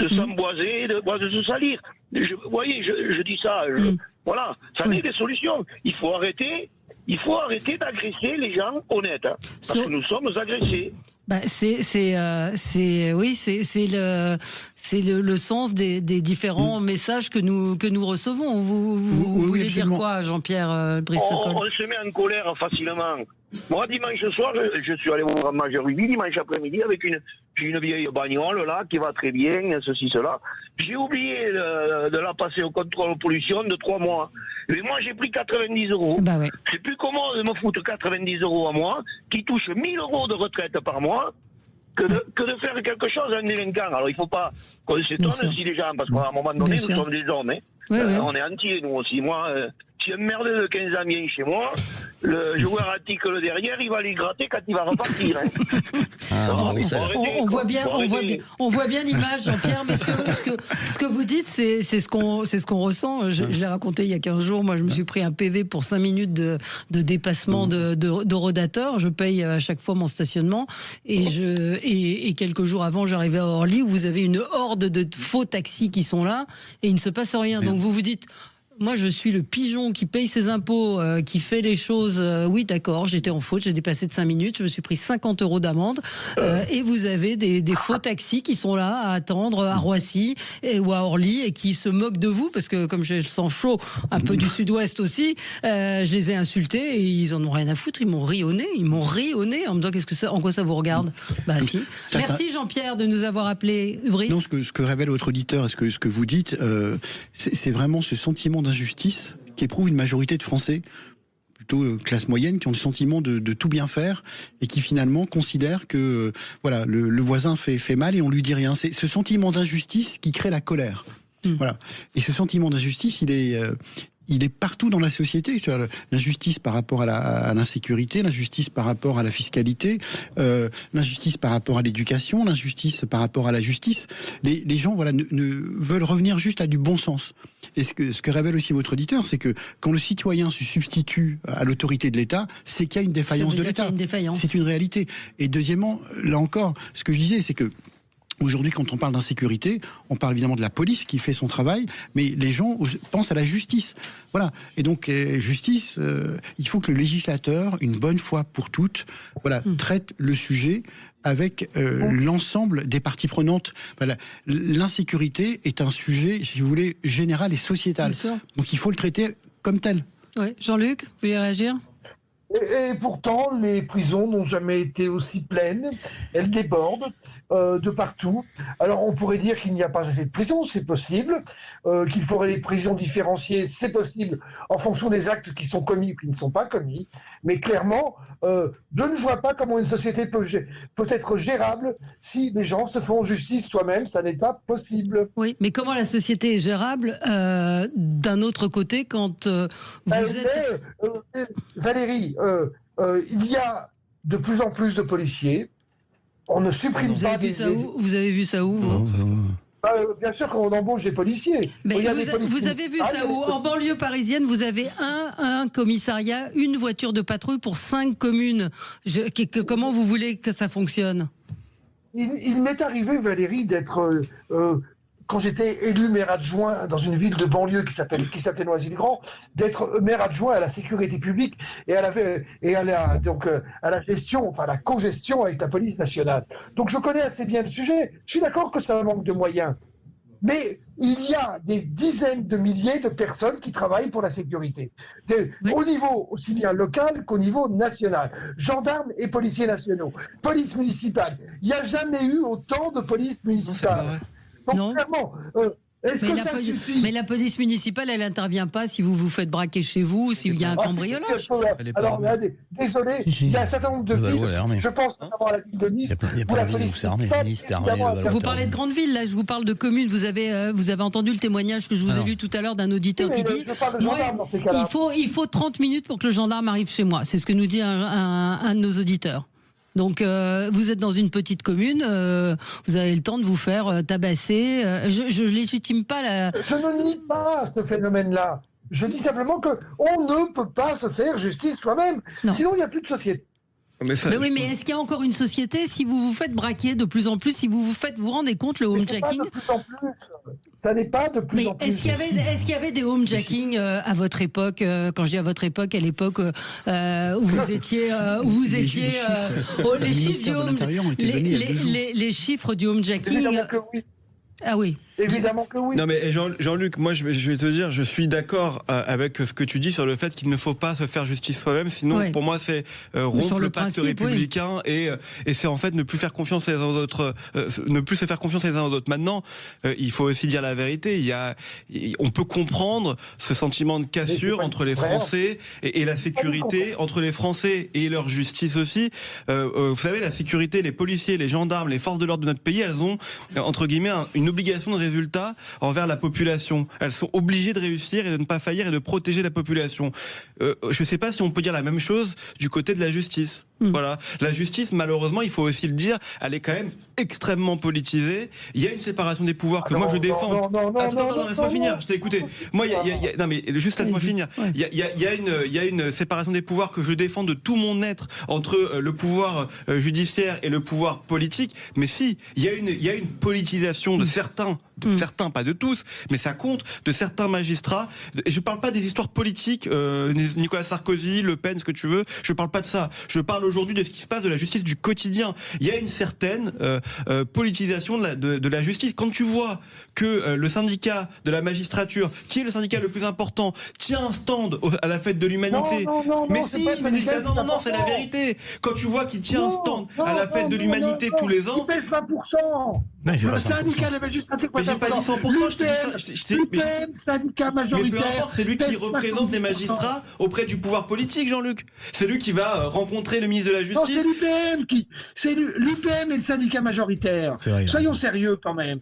s'emboiser, de se salir. Vous voyez, je dis ça, voilà, ça n'est des solutions. Il faut arrêter d'agresser les gens honnêtes, parce que nous sommes agressés. C'est le sens des différents messages que nous recevons. Vous voulez dire quoi, Jean-Pierre Brissot-Col? On se met en colère facilement. Moi, dimanche soir, je suis allé voir un match de rugby, dimanche après-midi, avec une vieille bagnole, là, qui va très bien, ceci, cela. J'ai oublié de la passer au contrôle pollution de 3 mois. Mais moi, j'ai pris 90 €. Ouais. C'est plus commode de me foutre 90 € à moi, qui touche 1000 € de retraite par mois, que de faire quelque chose à un délinquant. Alors, il ne faut pas qu'on s'étonne si les gens, parce qu'à un moment donné, nous sommes des hommes, hein. On est entiers, nous aussi. Moi, si un merdeux de 15 ans vient chez moi, le joueur article derrière, il va les gratter quand il va repartir. On voit bien l'image, Jean-Pierre, mais ce que vous dites, c'est ce qu'on ressent. Je l'ai raconté il y a 15 jours. Moi, je me suis pris un PV pour 5 minutes de dépassement de rodateur. Je paye à chaque fois mon stationnement. Et quelques jours avant, j'arrivais à Orly, où vous avez une horde de faux taxis qui sont là, et il ne se passe rien. Donc vous vous dites... Moi, je suis le pigeon qui paye ses impôts, qui fait les choses. Oui, d'accord, j'étais en faute, j'ai dépassé de 5 minutes, je me suis pris 50 € d'amende. Et vous avez des faux taxis qui sont là à attendre à Roissy ou à Orly et qui se moquent de vous, parce que comme j'ai le sang chaud, un peu du sud-ouest aussi, je les ai insultés et ils en ont rien à foutre. Ils m'ont ri au nez en me disant en quoi ça vous regarde. Bah si. Merci Jean-Pierre de nous avoir appelé. Brice. Non, ce que révèle votre auditeur et ce que vous dites, c'est vraiment ce sentiment d'injustice qu'éprouve une majorité de Français, plutôt classe moyenne, qui ont le sentiment de tout bien faire et qui finalement considèrent que voilà, le voisin fait mal et on lui dit rien. C'est ce sentiment d'injustice qui crée la colère. Voilà. Et ce sentiment d'injustice, il est partout dans la société. L'injustice par rapport à l'insécurité, l'injustice par rapport à la fiscalité, l'injustice par rapport à l'éducation, l'injustice par rapport à la justice. Les gens ne veulent revenir juste à du bon sens. Et ce que révèle aussi votre auditeur, c'est que quand le citoyen se substitue à l'autorité de l'État, c'est qu'il y a une défaillance de l'État. C'est une réalité. Et deuxièmement, là encore, ce que je disais, c'est que Aujourd'hui, quand on parle d'insécurité, on parle évidemment de la police qui fait son travail, mais les gens pensent à la justice. Voilà. Et donc, justice, il faut que le législateur, une bonne fois pour toutes, traite le sujet avec l'ensemble des parties prenantes. Voilà. L'insécurité est un sujet, si vous voulez, général et sociétal. Donc, il faut le traiter comme tel. Oui. Jean-Luc, vous voulez réagir ? Et pourtant, les prisons n'ont jamais été aussi pleines. Elles débordent de partout. Alors, on pourrait dire qu'il n'y a pas assez de prisons, c'est possible. Qu'il faudrait des prisons différenciées, c'est possible, en fonction des actes qui sont commis ou qui ne sont pas commis. Mais clairement, je ne vois pas comment une société peut être gérable si les gens se font justice soi-même. Ça n'est pas possible. Oui, mais comment la société est gérable d'un autre côté quand vous êtes... Valérie, il y a de plus en plus de policiers. On ne supprime pas Vous avez vu ça où vous bien sûr, quand on embauche des policiers. Vous avez vu ça où? En banlieue parisienne, vous avez un commissariat, une voiture de patrouille pour 5 communes. Comment vous voulez que ça fonctionne? Il m'est arrivé, Valérie, d'être... quand j'étais élu maire adjoint dans une ville de banlieue qui s'appelait Noisy-le-Grand, d'être maire adjoint à la sécurité publique et à la gestion, enfin la co-gestion avec la police nationale. Donc je connais assez bien le sujet. Je suis d'accord que ça manque de moyens. Mais il y a des dizaines de milliers de personnes qui travaillent pour la sécurité. Au niveau aussi bien local qu'au niveau national. Gendarmes et policiers nationaux. Police municipale. Il n'y a jamais eu autant de police municipale. Donc, non. Clairement, est-ce que ça suffit? Mais la police municipale, elle n'intervient pas si vous vous faites braquer chez vous, s'il y a un cambriolage. Alors, désolé, il y a un certain nombre de villes, je pense notamment à la ville de Nice, où la police municipale... Vous parlez de grandes villes, là, je vous parle de communes. Vous avez entendu le témoignage que je vous ai lu tout à l'heure d'un auditeur qui dit... Je parle de gendarme dans ces cas-là. Il faut 30 minutes pour que le gendarme arrive chez moi. C'est ce que nous dit un de nos auditeurs. Donc, vous êtes dans une petite commune, vous avez le temps de vous faire tabasser. Je légitime pas la... Je ne nie pas ce phénomène-là. Je dis simplement qu'on ne peut pas se faire justice soi-même. Sinon, il n'y a plus de société. Mais oui, mais est-ce qu'il y a encore une société si vous vous faites braquer de plus en plus, si vous vous rendez compte le homejacking? De plus en plus. Ça n'est pas de plus en plus. Est-ce qu'il y avait des homejacking à votre époque? Quand je dis à votre époque, à l'époque où vous étiez, les chiffres du homejacking. Évidemment que oui. Ah oui. Évidemment que oui. Non mais Jean-Luc, moi je vais te dire, je suis d'accord avec ce que tu dis sur le fait qu'il ne faut pas se faire justice soi-même, sinon pour moi c'est rompre le pacte républicain et c'est en fait ne plus faire confiance les uns aux autres, ne plus se faire confiance les uns aux autres. Maintenant, il faut aussi dire la vérité. On peut comprendre ce sentiment de cassure entre les Français et la sécurité, entre les Français et leur justice aussi. Vous savez, la sécurité, les policiers, les gendarmes, les forces de l'ordre de notre pays, elles ont entre guillemets une obligation de résultats envers la population. Elles sont obligées de réussir et de ne pas faillir et de protéger la population. Je ne sais pas si on peut dire la même chose du côté de la justice. Voilà. La justice, malheureusement, il faut aussi le dire, elle est quand même extrêmement politisée. Il y a une séparation des pouvoirs que moi je défends. Attends, laisse-moi finir. Je t'ai écouté. Moi, non mais juste laisse-moi finir. Il y a une séparation des pouvoirs que je défends de tout mon être entre le pouvoir judiciaire et le pouvoir politique. Mais si, il y a une politisation de certains, pas de tous, mais ça compte, de certains magistrats. Et je parle pas des histoires politiques, Nicolas Sarkozy, Le Pen, ce que tu veux. Je parle pas de ça. Je parle aujourd'hui de ce qui se passe de la justice du quotidien. Il y a une certaine politisation de la justice. Quand tu vois que le syndicat de la magistrature, qui est le syndicat le plus important, tient un stand à la fête de l'humanité. Mais si, non, c'est la vérité. Quand tu vois qu'il tient un stand à la fête de l'humanité tous les ans, il pèse 20%. Le syndicat de la magistrature, mais j'ai pas dit 100%, je t'ai dit ça. L'UPM, syndicat majoritaire. Mais peu importe, c'est lui qui représente les magistrats auprès du pouvoir politique, Jean-Luc. C'est lui qui va rencontrer le ministre de la Justice. Non, c'est l'UPM c'est l'UPM et le syndicat majoritaire. Soyons sérieux quand même.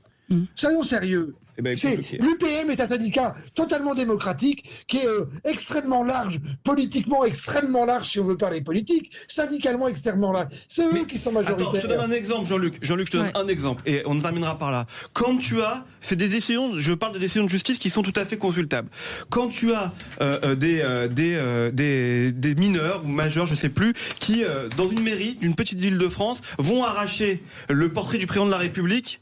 Soyons sérieux. L'UPM est un syndicat totalement démocratique qui est extrêmement large, politiquement extrêmement large si on veut parler politique, syndicalement extrêmement large. C'est eux qui sont majoritaires. Attends, je te donne un exemple, Jean-Luc. Jean-Luc, je te donne un exemple et on terminera par là. Quand tu as, c'est des décisions, je parle des décisions de justice qui sont tout à fait consultables. Quand tu as des mineurs ou majeurs, je sais plus, qui dans une mairie d'une petite ville de France vont arracher le portrait du président de la République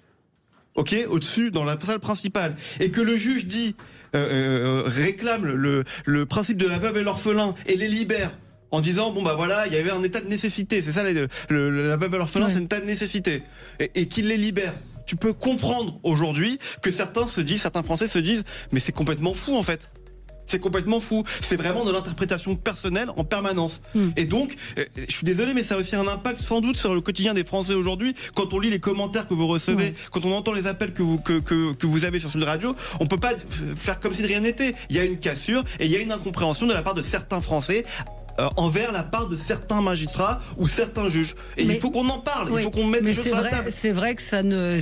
au-dessus, dans la salle principale, et que le juge dit, réclame le principe de la veuve et l'orphelin et les libère en disant bon bah voilà, il y avait un état de nécessité, c'est ça la veuve et l'orphelin, c'est un état de nécessité, et qu'il les libère. Tu peux comprendre aujourd'hui que certains Français se disent mais c'est complètement fou en fait. C'est complètement fou. C'est vraiment de l'interprétation personnelle en permanence. Et donc, je suis désolé, mais ça a aussi un impact sans doute sur le quotidien des Français aujourd'hui. Quand on lit les commentaires que vous recevez, quand on entend les appels que vous avez sur Sud Radio, on peut pas faire comme si de rien n'était. Il y a une cassure et il y a une incompréhension de la part de certains Français envers la part de certains magistrats ou certains juges. Et il faut qu'on en parle, il faut qu'on mette les choses sur la table. C'est vrai que ça ne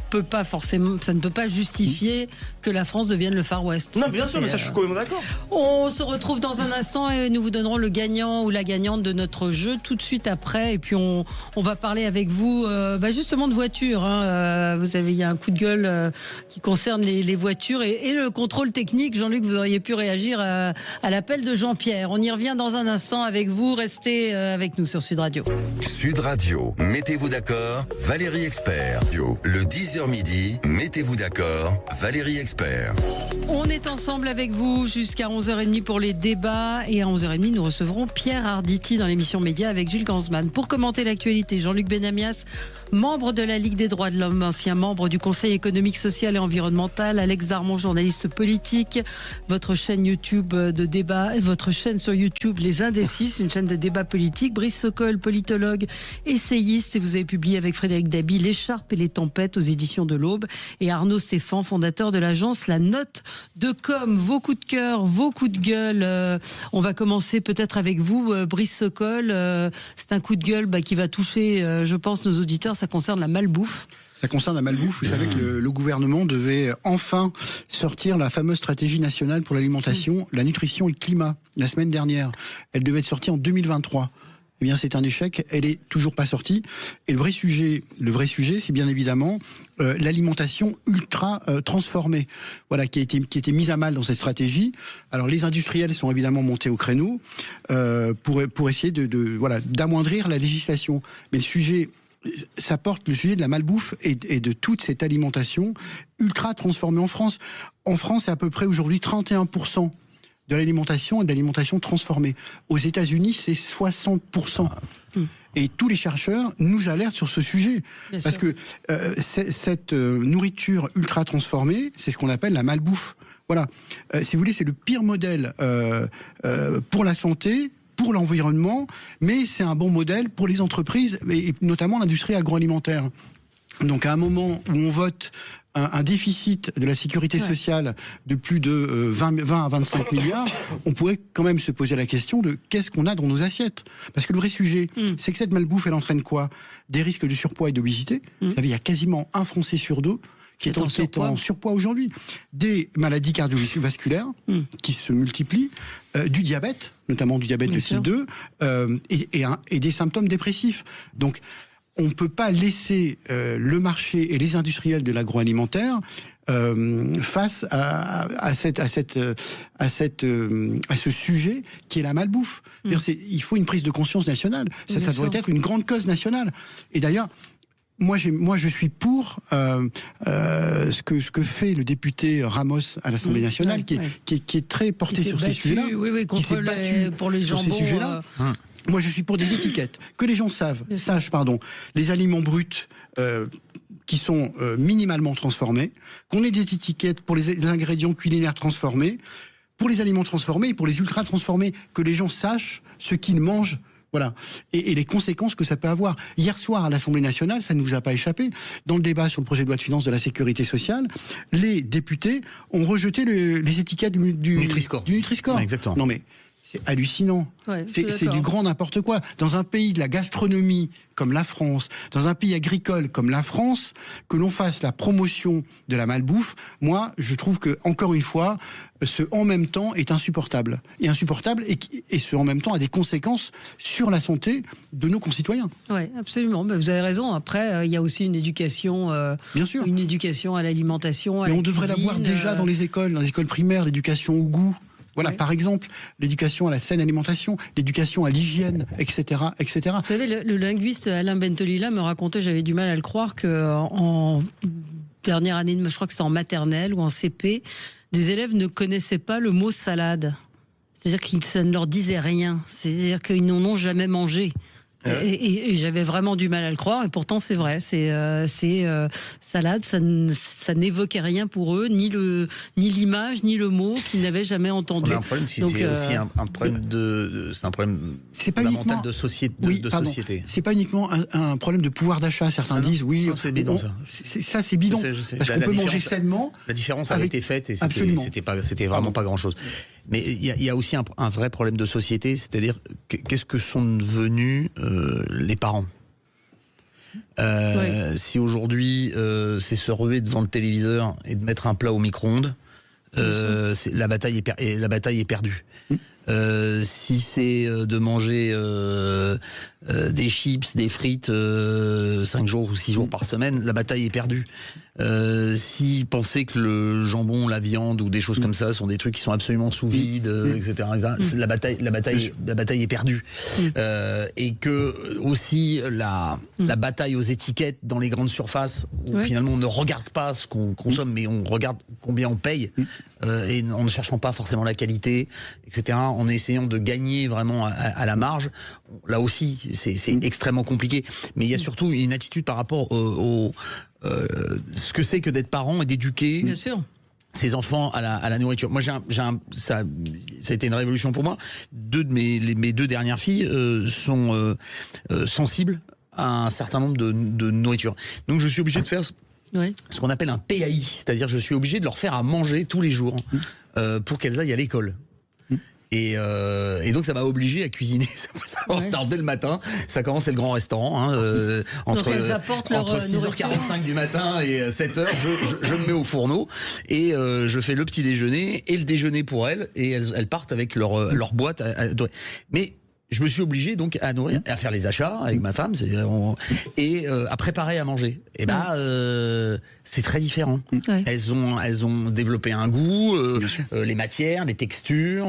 peut pas forcément, ça ne peut pas justifier que la France devienne le Far West. Non, bien sûr, mais ça, je suis quand même d'accord. On se retrouve dans un instant et nous vous donnerons le gagnant ou la gagnante de notre jeu tout de suite après. Et puis on va parler avec vous justement de voitures. Vous avez, il y a un coup de gueule qui concerne les voitures et le contrôle technique. Jean-Luc, vous auriez pu réagir à l'appel de Jean-Pierre. On y revient dans un instant avec vous. Restez avec nous sur Sud Radio. Sud Radio, mettez-vous d'accord, Valérie Expert. Le 10h midi, mettez-vous d'accord, Valérie Expert. On est ensemble avec vous jusqu'à 11h30 pour les débats. Et à 11h30, nous recevrons Pierre Arditi dans l'émission Média avec Jules Gansman. Pour commenter l'actualité, Jean-Luc Benamias, membre de la Ligue des droits de l'homme, ancien membre du Conseil économique, social et environnemental, Alex Darmon, journaliste politique, votre chaîne YouTube de débat, votre chaîne sur YouTube Les Indécis, une chaîne de débat politique, Brice Sokol, politologue, essayiste, et vous avez publié avec Frédéric Dabi L'écharpe et les tempêtes aux éditions de l'Aube, et Arnaud Stéphane, fondateur de l'agence La Note de Com. Vos coups de cœur, vos coups de gueule, on va commencer peut-être avec vous, Brice Sokol. C'est un coup de gueule qui va toucher, je pense, nos auditeurs. Ça concerne la malbouffe. Ça concerne la malbouffe. Vous savez que le gouvernement devait enfin sortir la fameuse stratégie nationale pour l'alimentation, la nutrition et le climat la semaine dernière. Elle devait être sortie en 2023. Eh bien, c'est un échec. Elle est toujours pas sortie. Et le vrai sujet, c'est bien évidemment l'alimentation ultra transformée. Voilà, qui a été mise à mal dans cette stratégie. Alors, les industriels sont évidemment montés au créneau pour essayer d'amoindrir la législation. Mais le sujet, ça porte le sujet de la malbouffe et de toute cette alimentation ultra transformée en France. En France, c'est à peu près aujourd'hui 31% de l'alimentation et de l'alimentation transformée. Aux États-Unis, c'est 60%. Et tous les chercheurs nous alertent sur ce sujet. Bien parce sûr. Que cette nourriture ultra transformée, c'est ce qu'on appelle la malbouffe. Voilà. Si vous voulez, c'est le pire modèle pour la santé, pour l'environnement, mais c'est un bon modèle pour les entreprises, et notamment l'industrie agroalimentaire. Donc à un moment où on vote un déficit de la sécurité sociale de plus de 20 à 25 milliards, on pourrait quand même se poser la question de qu'est-ce qu'on a dans nos assiettes. Parce que le vrai sujet, c'est que cette malbouffe, elle entraîne quoi? Des risques de surpoids et d'obésité. Vous savez, il y a quasiment un Français sur deux qui est en surpoids aujourd'hui. Des maladies cardiovasculaires qui se multiplient, du diabète, notamment du diabète de type 2, et des symptômes dépressifs. Donc, on ne peut pas laisser le marché et les industriels de l'agroalimentaire face à ce sujet qui est la malbouffe. Il faut une prise de conscience nationale. Ça doit être une grande cause nationale. Et d'ailleurs, moi, je suis pour ce que fait le député Ramos à l'Assemblée nationale, qui est très porté sur ces sujets-là. Oui, contre pour les jambons. Sur ces sujets-là. Moi, je suis pour des étiquettes. Que les gens sachent, les aliments bruts qui sont minimalement transformés, qu'on ait des étiquettes pour les ingrédients culinaires transformés, pour les aliments transformés et pour les ultra transformés, que les gens sachent ce qu'ils mangent. Voilà. Et les conséquences que ça peut avoir. Hier soir, à l'Assemblée nationale, ça ne vous a pas échappé. Dans le débat sur le projet de loi de finances de la sécurité sociale, les députés ont rejeté les étiquettes du Nutri-Score. Du Nutri-Score. Exactement. Non mais, c'est hallucinant. Ouais, c'est du grand n'importe quoi. Dans un pays de la gastronomie comme la France, dans un pays agricole comme la France, que l'on fasse la promotion de la malbouffe, moi, je trouve que, encore une fois, ce en même temps est insupportable. Et ce en même temps a des conséquences sur la santé de nos concitoyens. Oui, absolument. Ben, vous avez raison. Après, il y a aussi une éducation, bien sûr, une éducation à l'alimentation. Mais on devrait l'avoir déjà dans les écoles primaires, l'éducation au goût. Voilà, par exemple, l'éducation à la saine alimentation, l'éducation à l'hygiène, etc., etc. Vous savez, le linguiste Alain Bentolila me racontait, j'avais du mal à le croire, qu'en dernière année, je crois que c'est en maternelle ou en CP, des élèves ne connaissaient pas le mot salade. C'est-à-dire que ça ne leur disait rien. C'est-à-dire qu'ils n'en ont jamais mangé. Et j'avais vraiment du mal à le croire, et pourtant c'est vrai. C'est salade, ça n'évoquait rien pour eux, ni l'image, ni le mot qu'ils n'avaient jamais entendu. On a un problème, c'est aussi un problème c'est un problème fondamental de société. C'est pas uniquement un problème de pouvoir d'achat. Certains disent oui, c'est bidon ça. Ça c'est bidon. Je sais. Parce qu'on peut manger sainement. La différence avait été faite et c'était vraiment pas grand-chose. Mais il y a aussi un vrai problème de société, c'est-à-dire qu'est-ce que sont devenus les parents. Si aujourd'hui c'est se ruer devant le téléviseur et de mettre un plat au micro-ondes, la bataille est perdue. Si c'est de manger des chips, des frites 5 jours ou 6 jours par semaine, la bataille est perdue. Si penser que le jambon, la viande ou des choses comme ça sont des trucs qui sont absolument sous vide, etc., la bataille est perdue. Et que aussi la bataille aux étiquettes dans les grandes surfaces où finalement on ne regarde pas ce qu'on consomme, mais on regarde combien on paye, et en ne cherchant pas forcément la qualité, etc., en essayant de gagner vraiment à la marge. Là aussi, c'est extrêmement compliqué. Mais il y a surtout une attitude par rapport ce que c'est que d'être parent et d'éduquer ses enfants à la nourriture. Moi, ça a été une révolution pour moi. Mes deux dernières filles sont sensibles à un certain nombre de nourritures. Donc, je suis obligé de faire ce qu'on appelle un PAI, c'est-à-dire je suis obligé de leur faire à manger tous les jours pour qu'elles aillent à l'école. Et donc ça m'a obligé à cuisiner. Dès le matin, ça commence, c'est le grand restaurant. Entre 6h45 du matin et 7h, je me mets au fourneau et je fais le petit déjeuner et le déjeuner pour elles. Et elles partent avec leur boîte. Mais je me suis obligé donc à nourrir, à faire les achats avec ma femme, et à préparer à manger. Et c'est très différent. Elles ont développé un goût, les matières, les textures.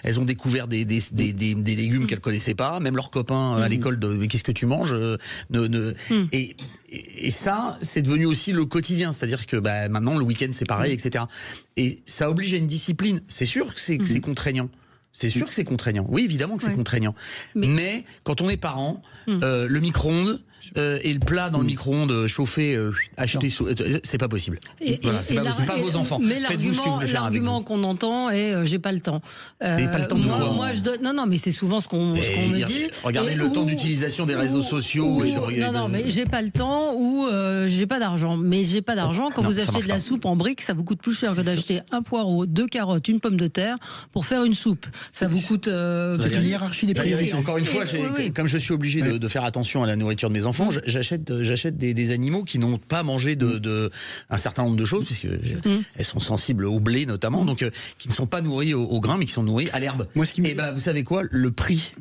Elles ont découvert des légumes qu'elles connaissaient pas. Même leurs copains à l'école mais qu'est-ce que tu manges Et ça, c'est devenu aussi le quotidien. C'est-à-dire que maintenant le week-end c'est pareil, etc. Et ça oblige à une discipline. C'est sûr que c'est contraignant. C'est sûr que c'est contraignant. Oui, évidemment que c'est contraignant. Mais quand on est parent, le micro-ondes et le plat dans le micro-ondes chauffé, acheté, c'est pas possible. C'est pas vos enfants. Mais faites-vous ce que vous voulez faire avec vous. L'argument qu'on entend est j'ai pas le temps. Mais pas le temps de quoi moi, non, mais c'est souvent ce qu'on me dit. Regardez le temps d'utilisation des réseaux sociaux. Non, mais j'ai pas le temps ou j'ai pas d'argent. Mais j'ai pas d'argent. Quand vous achetez de la soupe en briques, ça vous coûte plus cher que d'acheter un poireau, 2 carottes, une pomme de terre pour faire une soupe. Ça vous coûte. C'est une hiérarchie des priorités. Encore une fois, comme je suis obligé de faire attention à la nourriture de mes enfants, j'achète des animaux qui n'ont pas mangé un certain nombre de choses, puisque elles sont sensibles au blé notamment, donc qui ne sont pas nourris au grain, mais qui sont nourris à l'herbe. Et vous savez quoi, le prix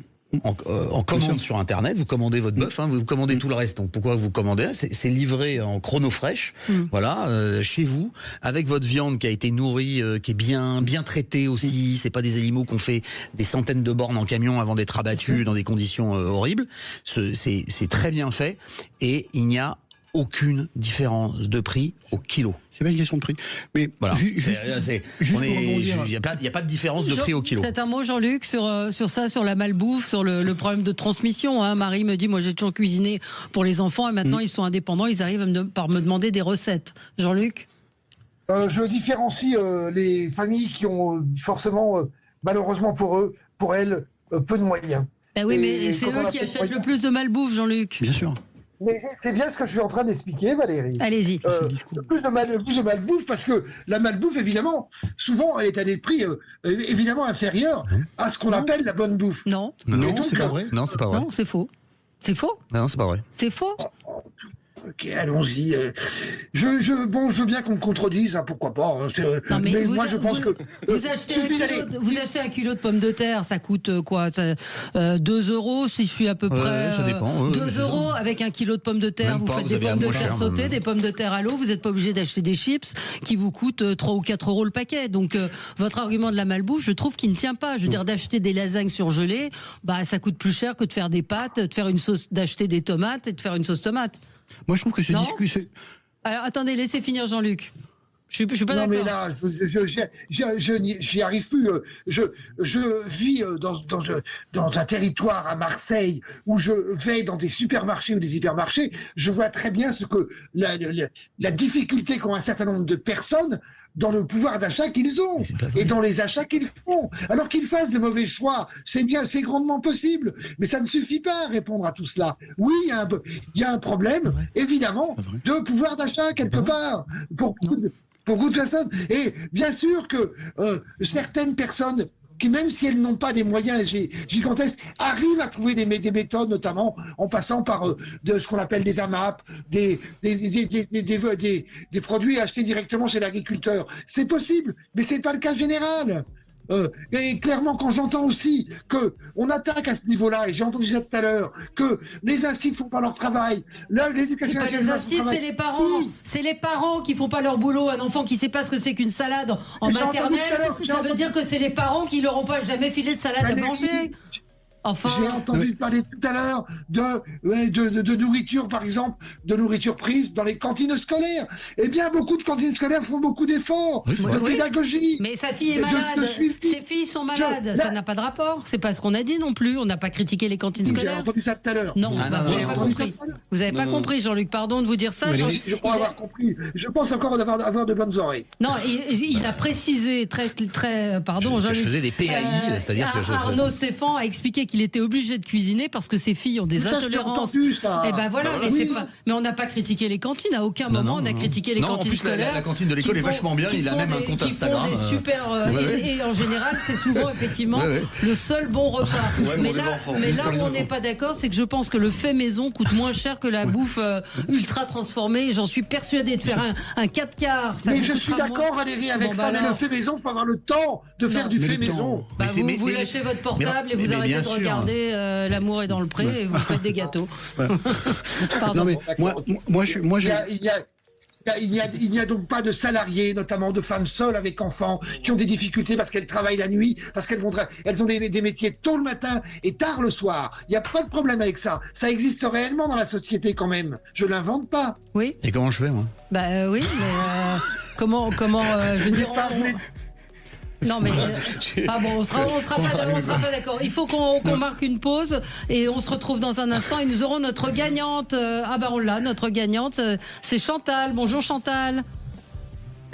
en commande sur internet, vous commandez votre bœuf, vous commandez tout le reste. Donc pourquoi vous commandez? C'est livré en chrono fraîche, chez vous, avec votre viande qui a été nourrie, qui est bien traitée aussi. C'est pas des animaux qu'on fait des centaines de bornes en camion avant d'être abattus dans des conditions horribles. C'est très bien fait et il n'y a aucune différence de prix au kilo. C'est pas une question de prix. Mais voilà. Il n'y a pas de différence de prix au kilo. Peut-être un mot, Jean-Luc, sur ça, sur la malbouffe, sur le problème de transmission. Marie me dit, moi j'ai toujours cuisiné pour les enfants et maintenant ils sont indépendants, ils arrivent par me demander des recettes. Jean-Luc? Je différencie les familles qui ont forcément, malheureusement pour elles, peu de moyens. Oui, mais c'est eux qui achètent le plus de malbouffe, Jean-Luc. Bien sûr. Mais c'est bien ce que je suis en train d'expliquer, Valérie. Allez-y. Le plus de malbouffe, parce que la malbouffe, évidemment, souvent, elle est à des prix évidemment inférieurs à ce qu'on appelle la bonne bouffe. Non, c'est pas vrai. Non, c'est pas vrai. Non, c'est faux. C'est faux? Non, c'est pas vrai. C'est faux? Ok, allons-y. Je veux bien qu'on me contredise, pourquoi pas. Non, mais moi, je pense que... Vous achetez un kilo de pommes de terre, ça coûte quoi 2 € si je suis à peu près... ça dépend. 2 € avec un kilo de pommes de terre, vous faites des pommes de terre sautées, des pommes de terre à l'eau, vous n'êtes pas obligé d'acheter des chips qui vous coûtent 3 ou 4 € le paquet. Donc, votre argument de la malbouffe, je trouve qu'il ne tient pas. Je veux dire, d'acheter des lasagnes surgelées, ça coûte plus cher que de faire des pâtes, de faire une sauce, d'acheter des tomates et de faire une sauce tomate. Moi, je trouve que Alors, attendez, laissez finir Jean-Luc. Je suis pas d'accord. Non, mais là, j'y arrive plus. Je vis dans un territoire à Marseille où je vais dans des supermarchés ou des hypermarchés. Je vois très bien ce que la difficulté qu'ont un certain nombre de personnes dans le pouvoir d'achat qu'ils ont et dans les achats qu'ils font. Alors qu'ils fassent des mauvais choix, c'est bien, c'est grandement possible. Mais ça ne suffit pas à répondre à tout cela. Oui, il y a un problème, évidemment, de pouvoir d'achat quelque part. Pour beaucoup de personnes. Et bien sûr que certaines personnes, qui même si elles n'ont pas des moyens gigantesques, arrivent à trouver des méthodes, notamment en passant par de ce qu'on appelle des AMAP, des produits achetés directement chez l'agriculteur. C'est possible, mais c'est pas le cas général. Et clairement, quand j'entends aussi qu'on attaque à ce niveau-là, et j'ai entendu ça tout à l'heure, que les instituts ne font pas leur travail, l'éducation nationale. C'est pas les instituts, c'est les parents. Si. C'est les parents qui font pas leur boulot. Un enfant qui sait pas ce que c'est qu'une salade en maternelle, ça veut dire que c'est les parents qui leur ont pas jamais filé de salade à manger. Enfin, j'ai entendu parler tout à l'heure de nourriture, par exemple, de nourriture prise dans les cantines scolaires. Eh bien, beaucoup de cantines scolaires font beaucoup d'efforts de pédagogie. Mais sa fille est malade. Ses filles sont malades. Ça n'a pas de rapport. C'est pas ce qu'on a dit non plus. On n'a pas critiqué les cantines scolaires. J'ai entendu ça tout à l'heure. Non, vous n'avez pas compris. Vous n'avez pas compris, Jean-Luc. Pardon de vous dire ça. Je crois avoir compris. Je pense encore avoir de bonnes oreilles. Non, il a précisé très, pardon, Jean-Luc. Je faisais des PAI, c'est-à-dire que Arnaud Stéphane a expliqué qu'il était obligé de cuisiner parce que ses filles ont des intolérances. Et ben voilà, mais on n'a pas critiqué les cantines. À aucun moment on a critiqué les cantines scolaires. La cantine de l'école est vachement bien. Il a même un compte Instagram. Des super. Et en général, c'est souvent effectivement le seul bon repas. Mais là où on n'est pas d'accord, c'est que je pense que le fait maison coûte moins cher que la bouffe ultra transformée. J'en suis persuadée. De faire un 4 quarts. Mais je suis d'accord, Valérie, avec ça. Mais le fait maison, il faut avoir le temps de faire du fait maison. Vous lâchez votre portable et vous arrêtez de regarder L'amour est dans le pré et vous faites des gâteaux. Non mais il n'y a donc pas de salariés, notamment de femmes seules avec enfants, qui ont des difficultés parce qu'elles travaillent la nuit, parce qu'elles ont des métiers tôt le matin et tard le soir. Il n'y a pas de problème avec ça. Ça existe réellement dans la société quand même. Je l'invente pas. Oui. Et comment je fais, moi ? Bah oui, mais comment je veux dire. Non mais on sera pas d'accord. Il faut qu'on marque une pause et on se retrouve dans un instant et nous aurons notre gagnante. On l'a, notre gagnante, c'est Chantal. Bonjour Chantal.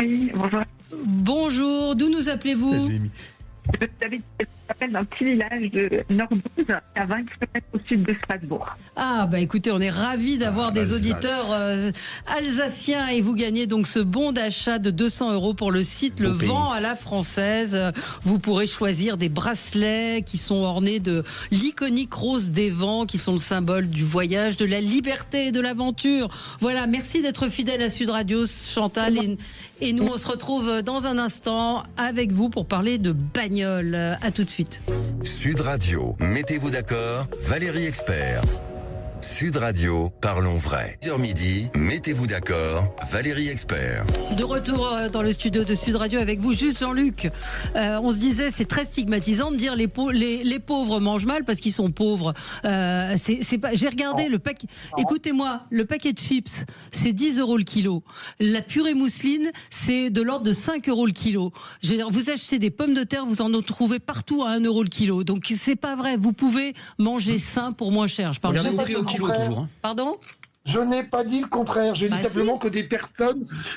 Oui, bonjour. Bonjour, d'où nous appelez-vous ? Je m'appelle d'un petit village de Nord-Douze, à 20 km au sud de Strasbourg. Ah bah écoutez, on est ravis d'avoir des auditeurs alsaciens et vous gagnez donc ce bon d'achat de 200 € pour le site Le Vent à la Française. Vous pourrez choisir des bracelets qui sont ornés de l'iconique rose des vents qui sont le symbole du voyage, de la liberté et de l'aventure. Voilà, merci d'être fidèle à Sud Radio, Chantal. Et nous, on se retrouve dans un instant avec vous pour parler de bagnole. À tout de suite. Sud Radio, mettez-vous d'accord, Valérie Expert. Sud Radio, parlons vrai. 10h midi, mettez-vous d'accord, Valérie Expert. De retour dans le studio de Sud Radio avec vous, juste Jean-Luc. On se disait, c'est très stigmatisant de dire les pauvres mangent mal parce qu'ils sont pauvres. C'est pas. J'ai regardé le paquet. Écoutez-moi, le paquet de chips, c'est 10 € le kilo. La purée mousseline, c'est de l'ordre de 5 € le kilo. Je veux dire, vous achetez des pommes de terre, vous en trouvez partout à 1 € le kilo. Donc c'est pas vrai. Vous pouvez manger sain pour moins cher. Je parle kilo toujours. Pardon ? Je n'ai pas dit le contraire. Je dis simplement que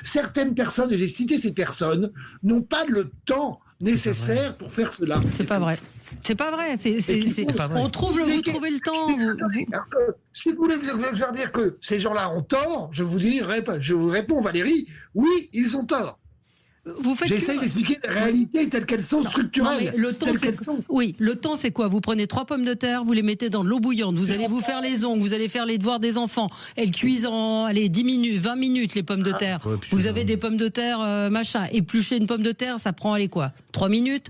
certaines personnes, et j'ai cité ces personnes, n'ont pas le temps nécessaire pour faire cela. C'est pas vrai. C'est pas vrai. Vous trouvez le temps. Si vous voulez dire que ces gens-là ont tort, je vous réponds, Valérie, oui, ils ont tort. J'essaye d'expliquer les réalités telles qu'elles sont structurelles. Le temps, c'est quoi ? Vous prenez 3 pommes de terre, vous les mettez dans de l'eau bouillante, vous allez vous faire les ongles, vous allez faire les devoirs des enfants. Elles cuisent en 10 minutes, 20 minutes les pommes de terre. Vous avez des pommes de terre, machin. Éplucher une pomme de terre, ça prend 3 minutes.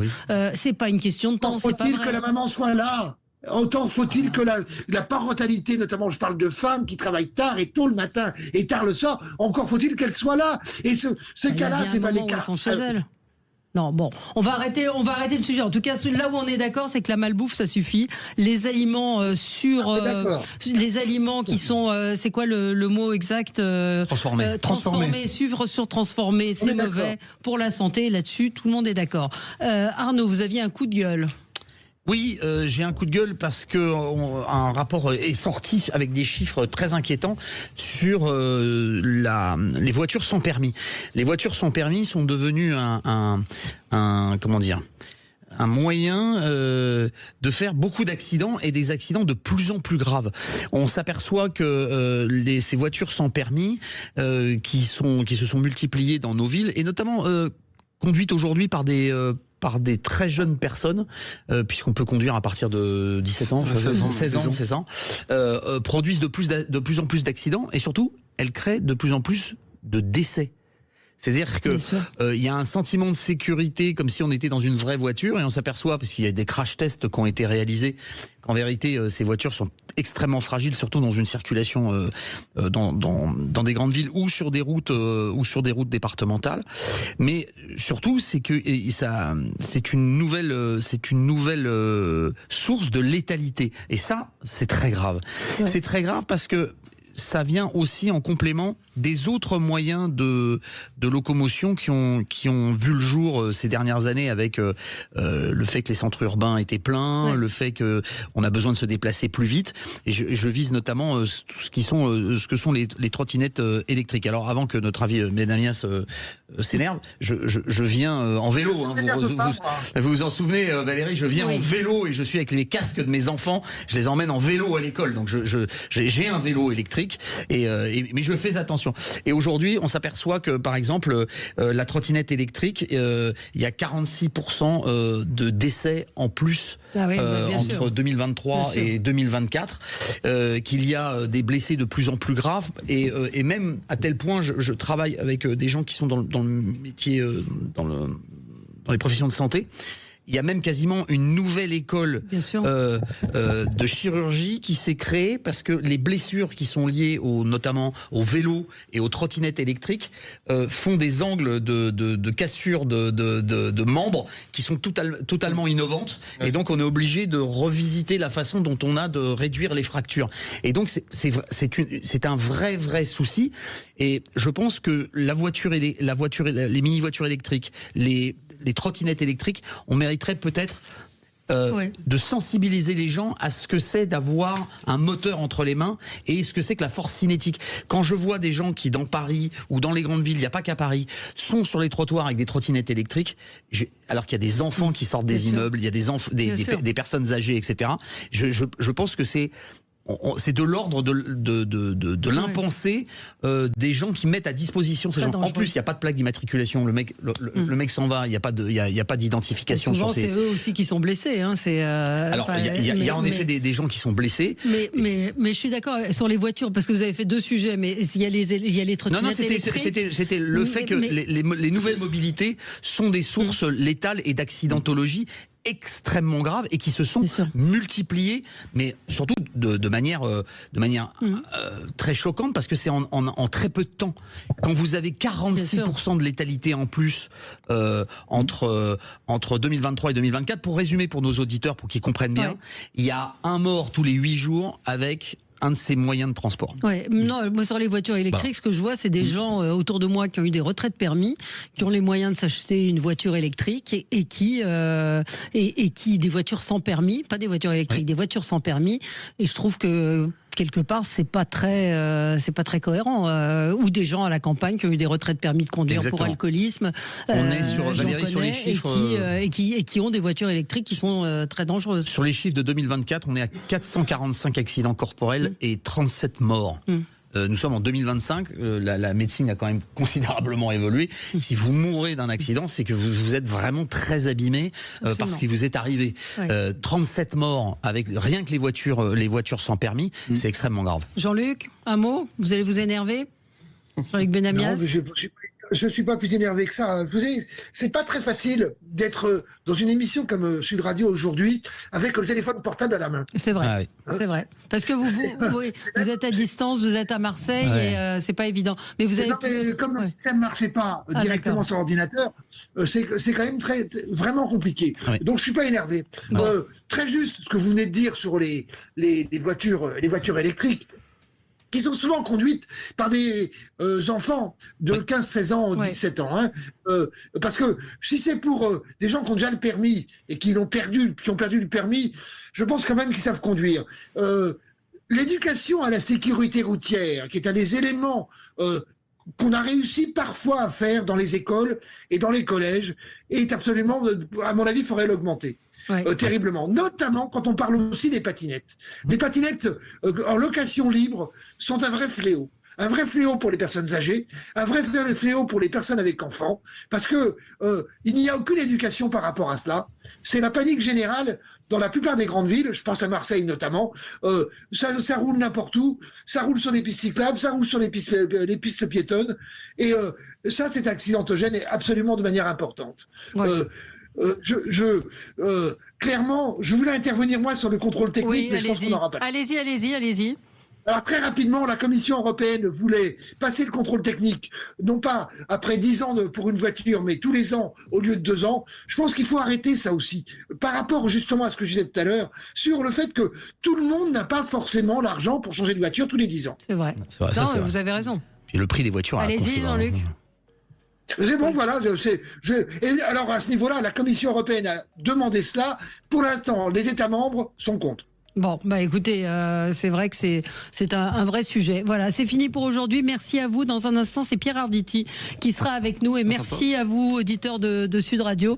C'est pas une question de temps. Faut-il que la maman soit là ? Autant faut-il que la parentalité, notamment je parle de femmes qui travaillent tard et tôt le matin et tard le soir, encore faut-il qu'elles soient là. Et ce cas-là, c'est pas les cas. Elles sont chez elles. Non, bon, on va arrêter le sujet. En tout cas, là où on est d'accord, c'est que la malbouffe, ça suffit. Les aliments les aliments qui sont, c'est quoi le mot exact? Transformés, surtransformés, c'est mauvais pour la santé. Là-dessus, tout le monde est d'accord. Arnaud, vous aviez un coup de gueule. Oui, j'ai un coup de gueule parce que un rapport est sorti avec des chiffres très inquiétants sur les voitures sans permis. Les voitures sans permis sont devenues un moyen de faire beaucoup d'accidents et des accidents de plus en plus graves. On s'aperçoit que ces voitures sans permis qui se sont multipliées dans nos villes et notamment conduites aujourd'hui par des très jeunes personnes, puisqu'on peut conduire à partir de 17 ans, 16 ans, produisent de plus en plus d'accidents et surtout, elles créent de plus en plus de décès. C'est-à-dire que y a un sentiment de sécurité comme si on était dans une vraie voiture et on s'aperçoit, parce qu'il y a des crash tests qui ont été réalisés, qu'en vérité ces voitures sont extrêmement fragiles, surtout dans une circulation dans des grandes villes ou sur des routes départementales. Mais surtout, c'est que c'est une nouvelle source de létalité. Et ça, c'est très grave. Ouais. C'est très grave parce que ça vient aussi en complément des autres moyens de locomotion qui ont vu le jour ces dernières années avec le fait que les centres urbains étaient pleins, le fait que on a besoin de se déplacer plus vite. Et je vise notamment ce que sont les trottinettes électriques. Alors avant que notre ami Benamias s'énerve, je viens en vélo. Hein, vous vous en souvenez, Valérie, je viens en vélo et je suis avec les casques de mes enfants. Je les emmène en vélo à l'école. Donc j'ai un vélo électrique mais je fais attention. Et aujourd'hui, on s'aperçoit que, par exemple, la trottinette électrique, il y a 46% de décès en plus entre 2023 et 2024, qu'il y a des blessés de plus en plus graves, et même à tel point, je travaille avec des gens qui sont dans le métier, dans les professions de santé. Il y a même quasiment une nouvelle école de chirurgie qui s'est créée parce que les blessures qui sont liées notamment au vélo et aux trottinettes électriques font des angles de cassure de membres qui sont totalement innovantes. Et donc on est obligé de revisiter la façon dont on a de réduire les fractures. Et donc c'est un vrai souci. Et je pense que les mini-voitures électriques, les trottinettes électriques, on mériterait peut-être de sensibiliser les gens à ce que c'est d'avoir un moteur entre les mains et ce que c'est que la force cinétique. Quand je vois des gens qui, dans Paris ou dans les grandes villes, il n'y a pas qu'à Paris, sont sur les trottoirs avec des trottinettes électriques, alors qu'il y a des enfants qui sortent des immeubles, il y a des personnes âgées, etc. Je pense que c'est de l'ordre de l'impensé des gens qui mettent à disposition ces gens. En plus, il n'y a pas de plaque d'immatriculation. Le mec s'en va. Il n'y a pas d'identification sur ces. C'est eux aussi qui sont blessés. Hein, alors, il y a en effet des gens qui sont blessés. Mais je suis d'accord sur les voitures parce que vous avez fait deux sujets. Mais il y a les trottinettes électriques. C'était le fait que les nouvelles mobilités sont des sources létales et d'accidentologie extrêmement graves et qui se sont multipliées, mais surtout de manière très choquante parce que c'est en très peu de temps. Quand vous avez 46% de létalité en plus entre 2023 et 2024, pour résumer pour nos auditeurs, pour qu'ils comprennent bien, il y a un mort tous les 8 jours avec un de ces moyens de transport. Non, moi sur les voitures électriques, ce que je vois, c'est des gens autour de moi qui ont eu des retraits de permis, qui ont les moyens de s'acheter une voiture électrique et qui des voitures sans permis, pas des voitures électriques, des voitures sans permis. Et je trouve que quelque part, c'est pas très cohérent. Ou des gens à la campagne qui ont eu des retraits de permis de conduire pour alcoolisme. On est sur les chiffres et qui ont des voitures électriques qui sont très dangereuses. Sur les chiffres de 2024, on est à 445 accidents corporels et 37 morts. Nous sommes en 2025, la médecine a quand même considérablement évolué. Si vous mourrez d'un accident, c'est que vous êtes vraiment très abîmé parce qu'il vous est arrivé. 37 morts avec rien que les voitures sans permis, c'est extrêmement grave. Jean-Luc, un mot? Vous allez vous énerver? Jean-Luc Benamias? Je suis pas plus énervé que ça. Vous savez, c'est pas très facile d'être dans une émission comme Sud Radio aujourd'hui avec le téléphone portable à la main. C'est vrai, c'est vrai. Parce que vous êtes à distance, vous êtes à Marseille et c'est pas évident. Mais vous avez. Non, mais comme le système marchait pas directement sur l'ordinateur, c'est quand même vraiment compliqué. Donc je suis pas énervé. Très juste ce que vous venez de dire sur les voitures électriques, qui sont souvent conduites par des enfants de 15-16 ans, 17 ans. Hein. Parce que si c'est pour des gens qui ont déjà le permis et qui ont perdu le permis, je pense quand même qu'ils savent conduire. L'éducation à la sécurité routière, qui est un des éléments qu'on a réussi parfois à faire dans les écoles et dans les collèges, est absolument, à mon avis, il faudrait l'augmenter. Terriblement, notamment quand on parle aussi des patinettes. Les patinettes en location libre sont un vrai fléau pour les personnes âgées, un vrai fléau pour les personnes avec enfants, parce que il n'y a aucune éducation par rapport à cela. C'est la panique générale dans la plupart des grandes villes, je pense à Marseille notamment, ça roule n'importe où, ça roule sur les pistes cyclables, ça roule sur les pistes piétonnes, et ça c'est accidentogène et absolument de manière importante. Clairement, je voulais intervenir moi sur le contrôle technique, mais je pense qu'on n'aura pas. Allez-y. Alors très rapidement, la Commission européenne voulait passer le contrôle technique, non pas après 10 ans pour une voiture, mais tous les ans au lieu de 2 ans. Je pense qu'il faut arrêter ça aussi, par rapport justement à ce que je disais tout à l'heure, sur le fait que tout le monde n'a pas forcément l'argent pour changer de voiture tous les 10 ans. C'est vrai. Vous avez raison. Et le prix des voitures. Allez-y, Jean-Luc. C'est bon, voilà. Et alors à ce niveau-là, la Commission européenne a demandé cela. Pour l'instant, les États membres sont contre. Bon, écoutez, c'est vrai que c'est un vrai sujet. Voilà, c'est fini pour aujourd'hui. Merci à vous. Dans un instant, c'est Pierre Arditi qui sera avec nous. Et merci à vous, auditeurs de Sud Radio.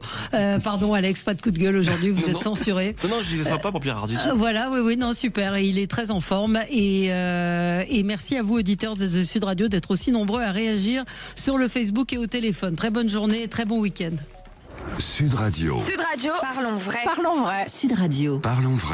Pardon, Alex, pas de coup de gueule aujourd'hui. Vous êtes censuré. Non, je disais pas pour Pierre Arditi. Voilà, oui, non, super. Et il est très en forme. Et merci à vous, auditeurs de Sud Radio, d'être aussi nombreux à réagir sur le Facebook et au téléphone. Très bonne journée et très bon week-end. Sud Radio. Sud Radio. Parlons vrai. Parlons vrai. Sud Radio. Parlons vrai.